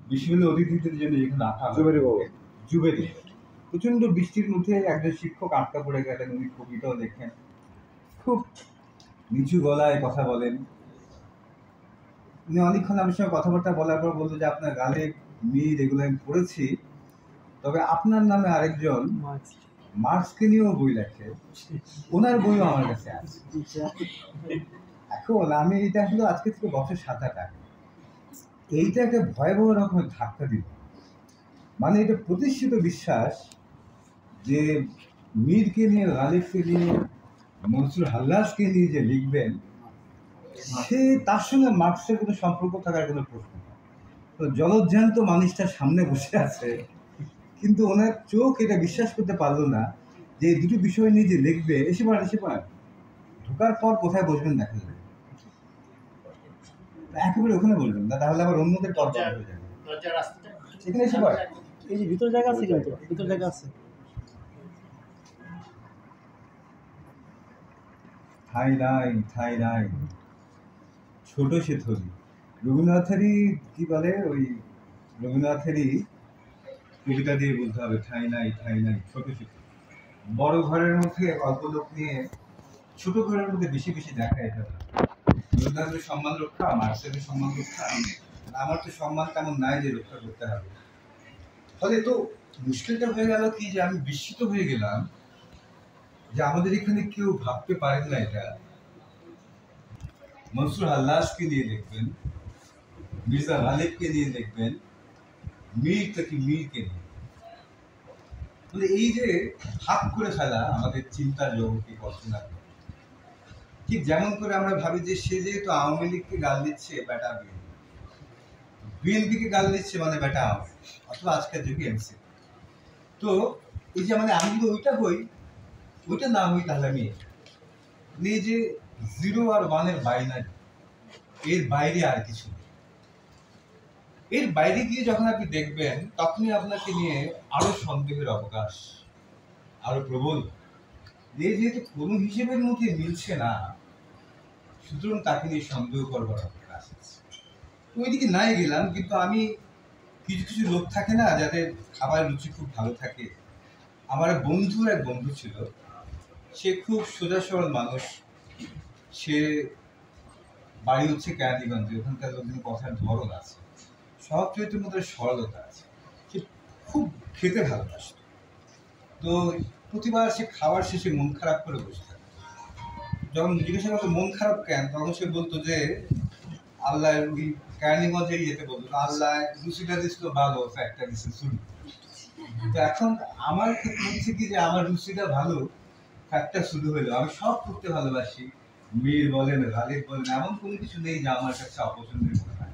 বিশ্ববিদ্যালয় অতিথিদের জন্য যেখানে রাখা জুবেরি প্রচন্ড বৃষ্টির মধ্যে একজন শিক্ষক আটকা পড়ে গেলেন, উনি কবিতাও লেখেন, খুব নিচু গলায় কথা বলেন। উনি অনেকক্ষণ আমার সঙ্গে কথাবার্তা বলার পর বললো যে আপনার গালে মিল এগুলো আমি পড়েছি, তবে আপনার নামে আরেকজন মার্কসকে নিয়েও বই লেখে, ওনার বইও আমার কাছে আছে। এখন আমি এটা হলো আজকে থেকে বছর 7-8 আগে, এইটা একটা ভয়াবহ রকমের ধাক্কা দিল। মানে এটা প্রতিষ্ঠিত বিশ্বাস যে মীরকে নিয়ে, গালিবকে নিয়ে, মনসুর হাল্লাজকে নিয়ে যে লিখবেন, সে তার সঙ্গে মার্কসের কোনো সম্পর্ক থাকার কোনো প্রশ্ন নেই। তো জলজ্যান্ত মানুষটার সামনে বসে আছে, কিন্তু ওনার চোখ এটা বিশ্বাস করতে পারলো না যে এই দুটো বিষয় নিয়ে যে লিখবে। এসে পড়েন ঢোকার পর কোথায় বসবেন দেখা যাবে, একেবারে ওখানে বলবেন না, তাহলে আবার অন্যদের পর হয়ে যাবে। সেখানে এসে পড়ে, এই যে ভিতর জায়গা আছে, কিন্তু ভিতর জায়গা আছে। ঠাই নাই ছোট সে থলি। রবীন্দ্রনাথেরই কি বলে, ওই রবীন্দ্রনাথেরই কবিতা দিয়ে বলতে হবে, ঠাই নাই ছোট সে থলি। বড় ঘরের মধ্যে অল্প লোক নিয়ে ছোট ঘরের মধ্যে বেশি বেশি দেখা, এটা রবীন্দ্রনাথের সম্মান রক্ষা, মার্কসের সম্মান রক্ষা, আমার তো সম্মান তেমন নাই যে রক্ষা করতে হবে। ফলে তো মুশকিলটা হয়ে গেল কি, যে আমি বিস্মিত হয়ে গেলাম যে আমাদের এখানে কেউ ভাবতে পারেন না এটা মনসুর হাল্লাজকে নিয়ে লিখবেন, মির্জা গালিবকে নিয়ে লিখবেন, মীরকে নিয়ে। এই যে ভাগ করে ফেলা আমাদের চিন্তার জগৎকে কল্পনা করে, ঠিক যেমন করে আমরা ভাবি যে সে যেহেতু আওয়ামী লীগকে গাল দিচ্ছে, বেটা বিএনপিকে গাল দিচ্ছে মানে বেটা আওয়ামী, অথবা আজকের যুগে এমসি। তো এই যে মানে আমি যদি ওইটা হই, ওইটা না হই, তাহলে আমি এই যে 0 আর 1 এর বাইনারি, এর বাইরে আর কিছু নেই। এর বাইরে গিয়ে যখন আপনি দেখবেন, তখনই আপনাকে নিয়ে আরো সন্দেহের অবকাশ আরো প্রবল। যেহেতু কোনো হিসেবের মধ্যে মিলছে না, সুতরাং তাকে নিয়ে সন্দেহ করবার অবকাশ আছে। তো ওইদিকে নাই গেলাম, কিন্তু আমি কিছু লোক থাকে না যাদের খাবার রুচি খুব ভালো থাকে। আমার এক বন্ধু ছিল, সে খুব সোজা সরল মানুষ, সে বাড়ি হচ্ছে কেরানীগঞ্জে, ওখানকার লোকজন কথার ধরন আছে, সব চরিত্রের মধ্যে সরলতা আছে। সে খুব খেতে ভালোবাসত। তো প্রতিবার সে খাবার শেষে মন খারাপ করে বসে থাকে। যখন জিজ্ঞাসা করতো মন খারাপ কেন, তখন সে বলতো যে আল্লাহ, ওই কেরানীগঞ্জে যেতে বলতো, আল্লাহ রুচিটা দিছিল ভালো, একটা দিচ্ছে শুরু। তো এখন আমার ক্ষেত্রে হচ্ছে কি, যে আমার রুচিটা ভালো, একটা শুরু হইলো। আমি সব করতে ভালোবাসি, মীর বলেন, গালিব বলেন, এমন কোনো কিছু নেই যে আমার কাছে অপছন্দের মনে হয়।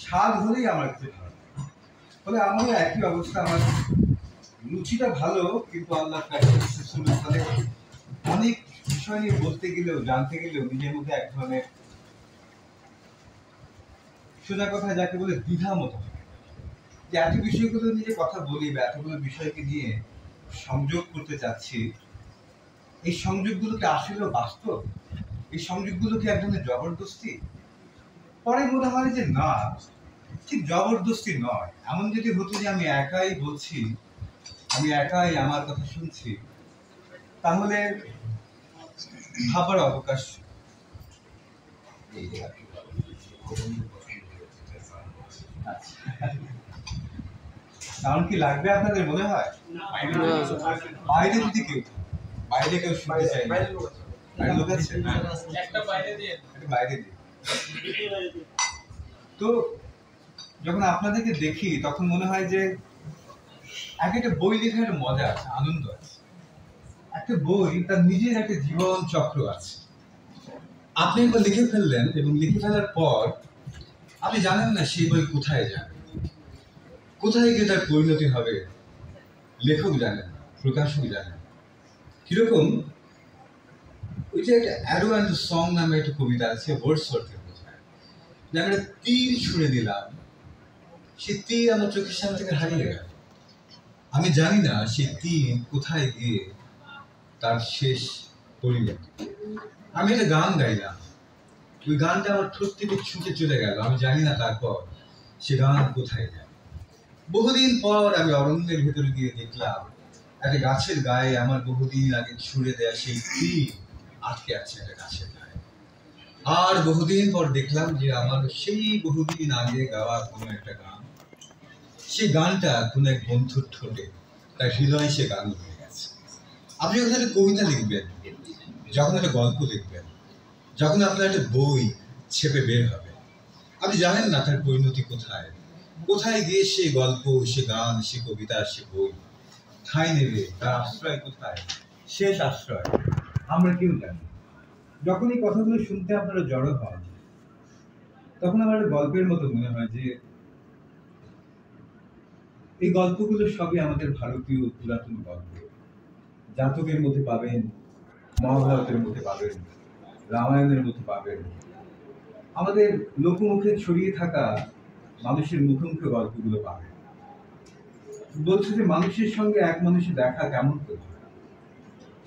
স্বাদ হলেই আমার কাছে ভালো। ফলে আমারও একই অবস্থা, আমার রুচিটা ভালো, কিন্তু আল্লাহ শুরু। ফলে অনেক বিষয় নিয়ে বলতে গেলেও, জানতে গেলেও নিজের মধ্যে এক ধরনের, সোজা কথা যাকে বলে, দ্বিধা মতো, যে এত বিষয়গুলো নিয়ে কথা বলি বা এতগুলো বিষয়কে নিয়ে সংযোগ করতে চাচ্ছি, এই সংযোগগুলোকে আসলে বাস্তব, এই সংযোগগুলোকে এক ধরনের জবরদস্তি। পরে মনে হয় যে না, ঠিক জবরদস্তি নয়। এমন যদি হতো যে আমি একাই বলছি, আমি একাই আমার কথা শুনছি, তাহলে ভাবার অবকাশ। কারণ কি লাগবে আপনাদের মনে হয়? বাইরে যদি কেউ, বাইরে কেউ শুনতে চাই, বাইরে লোক আছে, বাইরে দিয়ে। তো যখন আপনাদেরকে দেখি, তখন মনে হয় যে একটা বই লেখার মজা আছে, আনন্দ আছে। একটা বই তার নিজের একটা জীবন চক্র আছে। আপনি একবার লিখে ফেললেন, এবং লিখে ফেলার পর আপনি জানেন না সেই বই কোথায় যাবে, কোথায় গিয়ে তার পরিণতি হবে। লেখক জানেন, প্রকাশক জানেন। কিরকম, ওই যে একটা অ্যারো অ্যান্ড সং নামে একটা কবিতা আছে, ওয়ার্ডসওয়ার্থের বোঝায়, যে আমরা তীর ছুঁড়ে দিলাম, সে তীর আমার চোখের সামনে থেকে হারিয়ে গেল। আমি জানি না সে তীর কোথায় গিয়ে তার শেষ পরিণতি। আমি একটা গান গাইলাম, ওই গানটা আমার ঠোঁট থেকে ছুটে চলে গেল, আমি জানি না তারপর সে গান কোথায় যায়। বহুদিন পর আমি অরণ্যের ভেতরে গিয়ে দেখলাম একটা গাছের গায়ে আমার বহুদিন আগে ছুঁড়ে দেয়া সেই তীর আটকে আছে একটা গাছের গায়ে। আর বহুদিন পর দেখলাম যে আমার সেই বহুদিন আগে গাওয়া কোনো একটা গান, সেই গানটা কোনো এক বন্ধুর ঠোঁটে তার হৃদয়ে সে গান হয়ে গেছে। আপনি যখন একটা কবিতা লিখবেন, যখন একটা গল্প লিখবেন, যখন আপনার একটা বই ছেপে বের হবে, আপনি জানেন না তার পরিণতি কোথায়, কোথায় গিয়ে সে গল্প, সে গান, সে কবিতা, সে বই ঠাঁই নেবে, তার আশ্রয় কোথায়, শেষ আশ্রয় আমরা কেউ জানি। যখন এই কথাগুলো শুনতে আপনারা জড়ো হন, তখন আমার গল্পের মতো মনে হয় যে এই গল্পগুলো সবই আমাদের ভারতীয় পুরাতন গল্প। জাতকের মধ্যে পাবেন, মহাভারতের মধ্যে পাবেন, রামায়ণের মধ্যে পাবেন, আমাদের লোকমুখে ছড়িয়ে থাকা মানুষের মুখে মুখে গল্পগুলো পাবেন। বলছে যে মানুষের সঙ্গে এক মানুষের দেখা কেমন করে,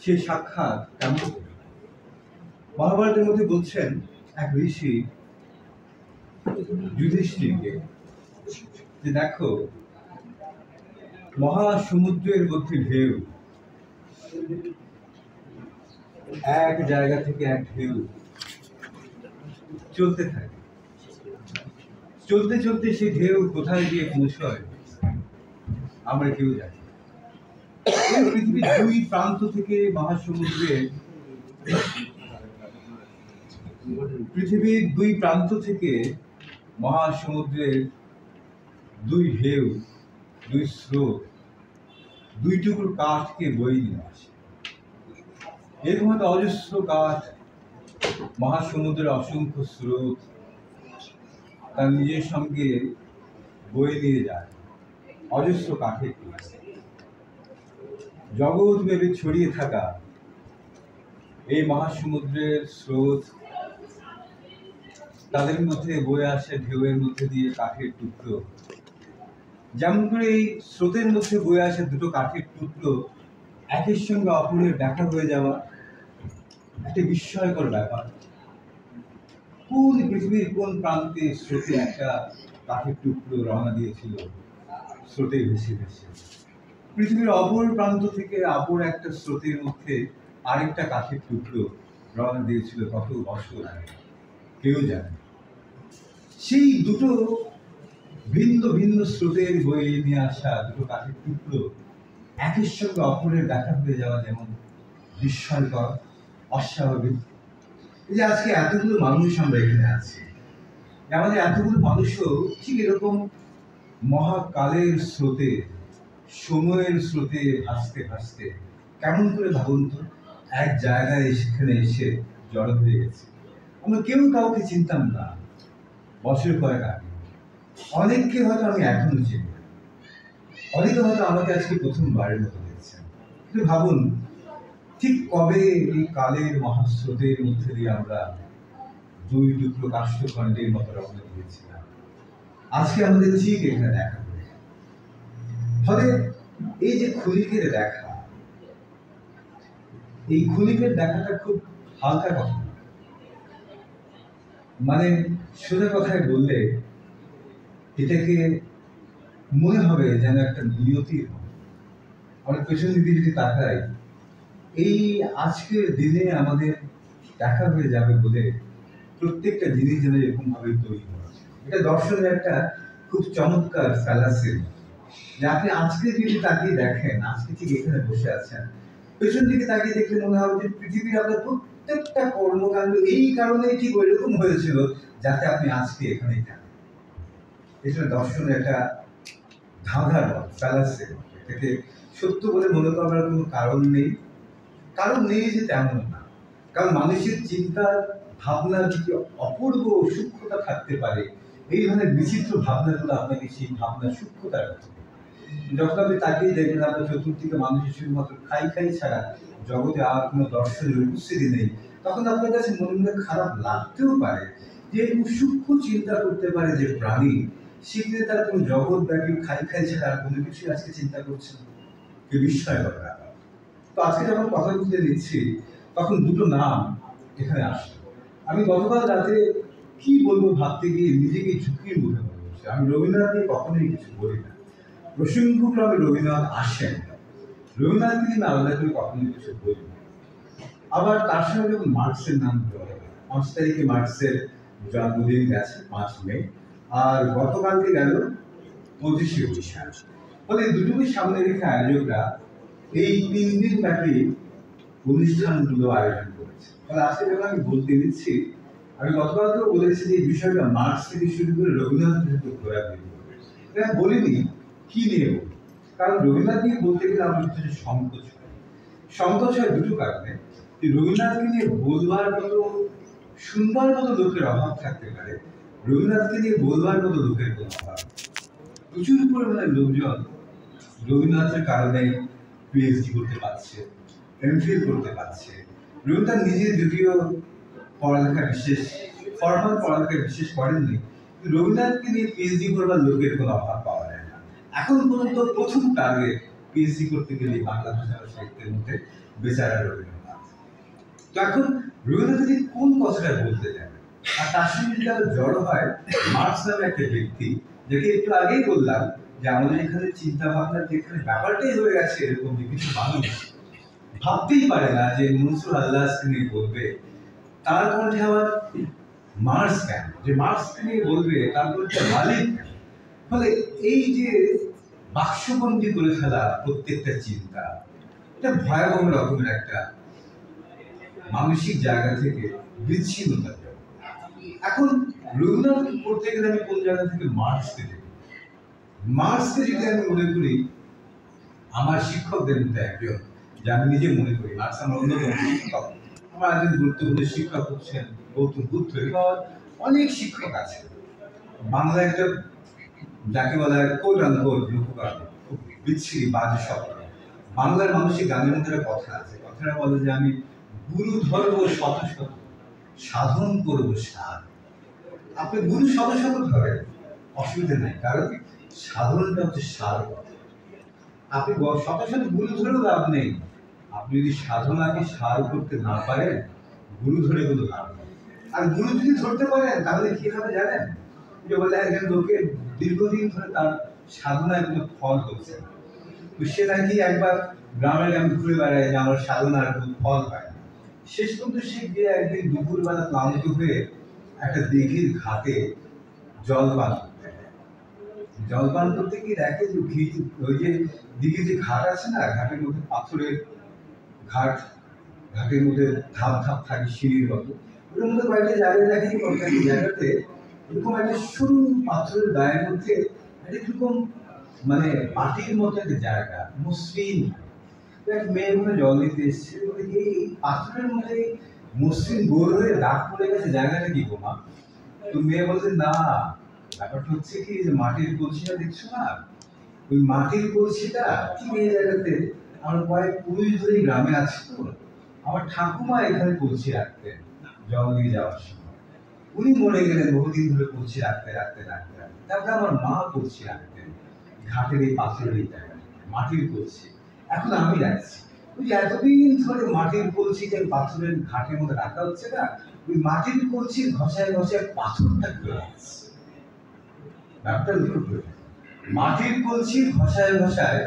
সে সাক্ষাৎ কেমন করে। মহাভারতের মধ্যে বলছেন এক ঋষি যুধিষ্ঠিরকে যে দেখো, মহাসমুদ্রের মধ্যে ঢেউ, এক জায়গা থেকে এক ঢেউ চলতে থাকে, চলতে চলতে সেই ঢেউ কোথায় গিয়ে পৌঁছয় আমরা কেউ জানি। পৃথিবীর দুই প্রান্ত থেকে মহাসমুদ্রের, পৃথিবীর দুই প্রান্ত থেকে মহাসমুদ্রের দুই ঢেউ, দুই স্রোত, দুই টুকরো কাঠকে বয়ে নিয়ে আসে। এরকম একটা অজস্র কাঠ, মহাসমুদ্রের অসংখ্য স্রোত তার নিজের সঙ্গে বয়ে নিয়ে যায় অজস্র কাঠের টুকরো। জগৎ ভেবে ছড়িয়ে থাকা এই মহাসমুদ্রের স্রোত, তাদের মধ্যে বয়ে আসে ঢেউয়ের মধ্যে দিয়ে কাঠের টুকরো। যেমন করে এই স্রোতের মধ্যে বয়ে আসে দুটো কাঠের টুকরো, একের সঙ্গে অপরের দেখা হয়ে যাওয়া একটা বিস্ময়কর ব্যাপার। কোন পৃথিবীর কোন প্রান্তে স্রোতে একটা কাঠের টুকরো রওনা দিয়েছিল স্রোতে ভেসে ভেসে, পৃথিবীর অপর প্রান্ত থেকে অপর একটা স্রোতের মধ্যে আরেকটা কাঠের টুকরো রওনা দিয়েছিল কত বছর আগে, কেউ জানে। সেই দুটো ভিন্ন ভিন্ন স্রোতের বয়ে নিয়ে আসা দুটো কাঠের টুকরো একের সঙ্গে অপরের দেখা হয়ে যাওয়া যেমন বিস্ময়কর, অস্বাভাবিক। এই যে আজকে এতগুলো মানুষ আমরা এখানে আছি, আমাদের এতগুলো মানুষও ঠিক এরকম মহাকালের স্রোতে, সময়ের স্রোতে ভাসতে ভাসতে কেমন করে ভাবুন তো এক জায়গায় সেখানে এসে জড়ো হয়ে গেছে। আমরা কেউ কাউকে চিনতাম না বছর কয়েক আগে, অনেককে হয়তো আমি এখনো চিনি, অনেকে হয়তো আমাকে আজকে প্রথমবারের মতো দেখছেন। কিন্তু ভাবুন ঠিক কবে এই কালের মহাস্রোতের মধ্যে দিয়ে আমরা দুই টুকরো কাষ্ঠখণ্ডের মতো রওনা দিয়েছিলাম, আজকে আমাদের ঠিক এখানে দেখা হবে। ফলে এই যে ক্ষণিকের দেখা, এই ক্ষণিকের দেখাটা খুব হালকা কথা, মানে সোজা কথায় বললে এটাকে মনে হবে যেন একটা নিয়তির মতো। আমরা পেছন দিকে যদি তাকাই, এই আজকের দিনে আমাদের দেখা হয়ে যাবে বলে প্রত্যেকটা জিনিস যেন এরকম ভাবে তৈরি হচ্ছে। এটা দর্শনের একটা খুব চমৎকার ফ্যালাসি, যে আপনি আজকে যদি তাকিয়ে দেখেন, আজকে ঠিক এখানে বসে আছেন, পেছন দিকে তাকিয়ে দেখলে মনে হবে যে পৃথিবীর আপনার প্রত্যেকটা কর্মকাণ্ড এই কারণেই ঠিক ওই রকম হয়েছিল যাতে আপনি আজকে এখানেই থাকেন। এটা দর্শনের একটা ধাঁধার ফ্যালাসি, এটাকে সত্য বলে মনে করার কোনো কারণ নেই। কারণ নেই যে তেমন না, কারণ মানুষের চিন্তার ভাবনার যে অপূর্ব সূক্ষ্মতা থাকতে পারে, এই ধরনের বিচিত্র ভাবনাগুলো আপনাকে সেই ভাবনার সূক্ষ্মতা রাখতে। যখন আপনি তাকিয়ে দেখবেন আপনার চতুর্দিকে মানুষের শুধুমাত্র খাই খাই ছাড়া জগতে আর কোনো দর্শনের উপস্থিতি নেই, তখন আপনার কাছে মনে মনে খারাপ লাগতেও পারে যে এরকম সূক্ষ্ম চিন্তা করতে পারে যে প্রাণী, সেখানে তার কোনো জগৎব্যাপী খাই খাই ছাড়া আর কোনো কিছুই আজকে চিন্তা করছে না। কি বিস্ময়কর ব্যাপার। তো আজকে যখন কথা বলতে নিচ্ছি তখন দুটো নাম এখানে আসলো। আমি গতকাল রাতে কি বলবো ভাবতে গিয়ে নিজেকে ঝুঁকির মুখে বলছি। আমি রবীন্দ্রনাথকে কখনোই কিছু বলি না, প্রসঙ্গক্রমে রবীন্দ্রনাথ আসেন, রবীন্দ্রনাথকে কিন্তু আলাদা করে কখনো কিছু বলবেন। আবার তার সঙ্গে যখন মার্কসের নাম ধরে, 5 তারিখে মার্কসের জন্মদিন গেছে 5 মে, আর গতকালকে গেল 25শে বৈশাখ। ফলে দুটোকে সামনে রেখে আয়োজকরা এই 3 দিন ব্যাপী অনুষ্ঠানগুলো আয়োজন করেছে। ফলে আজকে যখন আমি বলতে দিচ্ছি, আমি গতকালকেও বলেছি যে এই বিষয়টা মার্কস থেকে শুরু করে রবীন্দ্রনাথ পর্যন্ত ঘোরাঘুরি করবে। আমি বলিনি কি নিয়ে বলবো, কারণ রবীন্দ্রনাথ নিয়ে বলতে গেলে আমার কিছু সংকোচ হয়। সংকোচ হয় দুটো কারণে। রবীন্দ্রনাথকে নিয়ে বলবার মতো সুন্দর মতো লোকের অভাব থাকতে পারে, রবীন্দ্রনাথকে নিয়ে বলবার মতো লোকের কোনো অভাব। প্রচুর পরিমাণে লোকজন রবীন্দ্রনাথের কারণে পিএইচডি করতে পারছে, এমফিল করতে পারছে। রবীন্দ্রনাথ নিজে যদিও পড়ালেখা বিশেষ ফর্মাল পড়ালেখা বিশেষ করেননি, রবীন্দ্রনাথকে নিয়ে পিএইচডি করবার লোকের কোনো অভাব পাওয়া যায় না। এখন পর্যন্ত প্রথম টার্গেট পিএইচডি করতে গেলে বাংলা ভাষা ও সাহিত্যের মধ্যে বেচারা রবীন্দ্রনাথ। তো এখন রবীন্দ্রনাথ যদি কোন কথাটা বলতে যাবে, আর তার সঙ্গে যদি আবার জড়ো হয় মার্কস নামে একটা ব্যক্তি, যাকে একটু আগেই বললাম যে আমাদের এখানে চিন্তা ভাবনা যেখানে ব্যাপারটাই হয়ে গেছে এরকম যে কিছু মানুষ ভাবতেই পারে না যে মনসুর আল্লাহকে নিয়ে বলবে, তার মধ্যে আবার মার্কস কেন, যে মার্কসকে নিয়ে বলবে তার মধ্যে মালিক কেন। ফলে এই যে বাক্সবন্দি করে ফেলা প্রত্যেকটা চিন্তা, এটা ভয়াবহ রকমের একটা মানসিক জায়গা থেকে বিচ্ছিন্নতা। এখন রবীন্দ্রনাথ পড়তে গেলে আমি কোন জায়গা থেকে মার্কসকে দেখি, মার্কসকে যদি আমি মনে করি আমার শিক্ষকদের মধ্যে একজন, যে আমি নিজে মনে করি মার্কস আমার অন্যতম শিক্ষক। আমার একজন গুরুত্বপূর্ণ শিক্ষক হচ্ছেন গৌতম বুদ্ধ, এবং অনেক শিক্ষক আছে। বাংলা একটা যাকে বলা হয় কোট আনকোট লোকগান, খুব বিচ্ছিরি বাজে শব্দ। বাংলার মানুষের গানের মধ্যে একটা কথা আছে, কথাটা বলে যে আমি গুরু ধরব শত শত, সাধন করব সার। আপনি গুরু শত শত ধরেন, অসুবিধা নেই, কারণ সাধনটা হচ্ছে সার। আপনি শত শত গুরু ধরেও লাভ নেই, আপনি যদি সাধনাকে সার করতে না পারেন, গুরু ধরে কোনো লাভ নেই। আর গুরু যদি ধরতে পারেন তাহলে কি হবে জানেন, যে বলে একজন লোকে দীর্ঘদিন ধরে তার সাধনায় কোনো ফল হচ্ছে না, তো সে নাকি একবার গ্রামে গ্রামে ঘুরে বেড়ায় যে আমার সাধনার কোনো ফল হয় না। শেষ পর্যন্ত সে গিয়ে একদিন দুপুরবেলা ক্লান্ত হয়ে একটা দিঘির ঘাটে জলপান করতে হয়। জলপান করতে গিয়ে দেখে যে ওই যে দিঘির যে ঘাট আছে না, ঘাটের মধ্যে পাথরের ঘাট, ঘাটের মধ্যে ধাপ ধাপ থাকে সিঁড়ির মতো, ওটার মধ্যে কয়েকটা জায়গায় দেখে যে কয়েকটা জায়গাতে এরকম একটা সরু পাথরের গায়ের মধ্যে এরকম মানে মাটির মতো একটা জায়গা, মসৃণ। এক মেয়ে মনে জল দিতে এসছে, এই পাথরের মধ্যে মসৃণ গোল হয়ে দাগ পড়ে গেছে, জায়গাটা কি গোমা? তো মেয়ে বলছে না, ব্যাপারটা হচ্ছে কি যে মাটির কলসিটা দেখছো না, ওই মাটির কলসিটা ঠিক এই জায়গাতে আমার কয়েক পুরুষ ধরে গ্রামে আছে, তো আমার ঠাকুমা এখানে কলসি রাখতেন জল দিয়ে যাওয়ার সময়। উনি মরে গেলেন, বহুদিন ধরে কলসি রাখতে রাখতে রাখতে রাখতে, তারপরে আমার মা কলসি রাখতেন ঘাটের এই পাথরের এই জায়গায়, মাটির কলসি। এখন আমি রাখছি, ওই এতদিন ধরে মাটির কলসিটা পাথরের ঘাটের মধ্যে রাখা হচ্ছে না, ওই মাটির কলসির ঘষায় ঘষায় পাথরটা ঘুরে যাচ্ছে। ব্যাপারটা লক্ষ্য, মাটির কলসির ঘষায় ঘষায়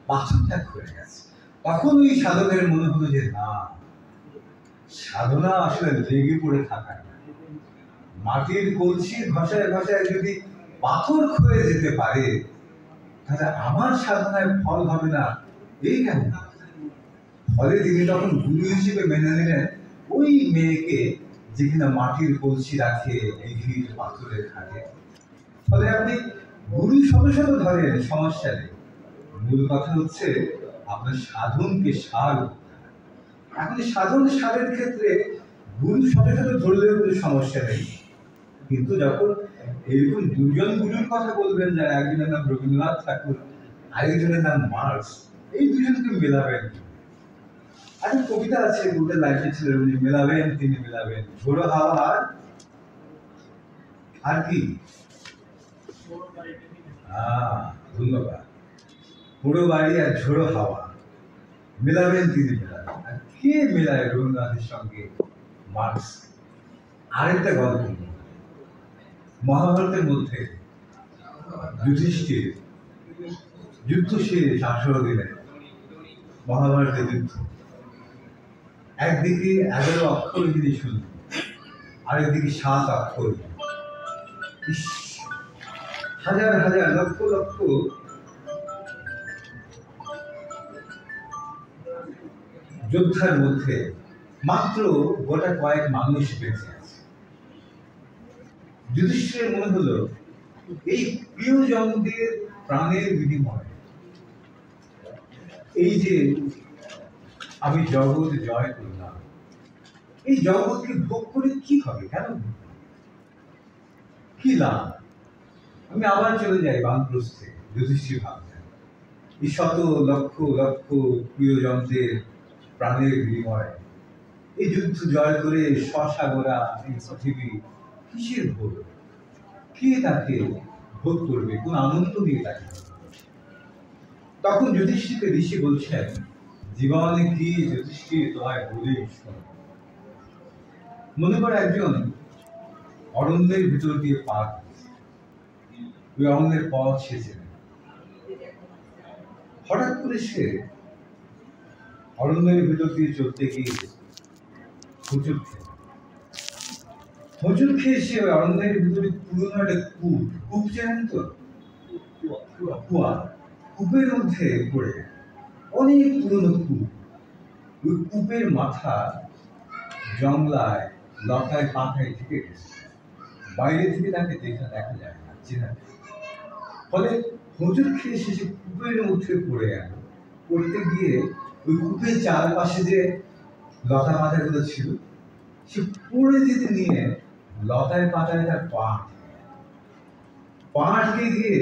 পাথরটা ঘুরে গেছে। তখন ওই সাধকের মনে হলো যে না, সাধনা আসলে লেগে পড়ে থাকা না, মাটির কলসির ঘষায় ঘষায় যদি পাথর ক্ষয়ে যেতে পারে তাহলে আমার সাধনায় ফল হবে না, এই কেন? ফলে তিনি তখন গুরু হিসেবে মেনে নিলেন ওই মেয়েকে, যে কিনা মাটির কলসি রাখে দিঘির পাথরের ঘাটে। ফলে আপনি গুরু শত শত ধরেন, সমস্যা নেই, মূল কথা হচ্ছে আপনার সাধনকে সার। এখন সাধন সারের ক্ষেত্রে গুরু শত শত ধরলেও কোনো সমস্যা নেই, কিন্তু যখন এরকম দুজন গুরুর কথা বলবেন, যারা একজনের নাম রবীন্দ্রনাথ ঠাকুর, আরেকজনের নাম মার্কস, এই দুজনকে মেলাবেন। একটা কবিতা আছে, কবিতার লাইফে ছিল উনি মেলাবেন, তিনি মেলাবেন ঝোড়ো হাওয়া আর কি, ধন্যবাদ, পুরো বাড়ি আর ঝোড়ো হাওয়া মেলাবেন তিনি মেলাবেন। আর কে মেলায় রবীন্দ্রনাথের সঙ্গে মার্কস? আরেকটা গল্প, মহাভারতের মধ্যে যুধিষ্ঠির যুদ্ধ শেষ 18 দিনে, মহাভারতের যুদ্ধ। একদিকে 11 অক্ষর যদি শুনি, আরেকদিকে 7 অক্ষর। ইস, হাজার হাজার লক্ষ লক্ষ যোদ্ধার মধ্যে মাত্র গোটা কয়েক মানুষ বেঁচে আছে। যুধিষ্ঠিরের মনে হলো এই প্রিয়জনদের প্রাণের বিনিময়ে এই যে আমি জগৎ জয় করলাম, এই জগৎকে ভোগ করে কি হবে, কেন কি লাভ? আমি আবার চলে যাই বানপ্রস্থে। যুধিষ্ঠির ভাবছেন এই শত লক্ষ লক্ষ প্রিয়জনদের প্রাণের বিনিময়ে এই যুদ্ধ জয় করে স্বসাগরা এই পৃথিবী কিসের ভোগ? কে তাকে ভোগ করবে? কোন আনন্দ নিয়ে তাকে? তখন যুধিষ্ঠিরকে ঋষি বলছেন, জীবনে কি যুধিষ্ঠির তোমায় বলি শোনো। মনে করে একজন অরণ্যের ভিতর দিয়ে পা দিচ্ছে, ওই অরণ্যের পথ ছেঁচে হঠাৎ করে সে অরণ্যের ভিতর দিয়ে চলতে গিয়ে হোঁচট খেয়ে সে ওই অরণ্যের ভিতরে পুরোনো একটা কূপ জানেন তো, কুয়া, কূপের মধ্যে পড়ে, অনেক পুরনো কূপ। ওই কূপের মাথা জংলায় লতায় পাতায় ঢেকে গেছে, বাইরে থেকে তাকে দেখা যায় না, চেনা যায়। ফলে হোঁচট খেয়ে শেষে কূপের মধ্যে পড়ে গেল। পড়তে গিয়ে ওই কূপের চারপাশে যে লতা পাতাগুলো ছিল, সে পড়ে যেতে নিয়ে লতায় পাতায় তার পা আটকে গিয়ে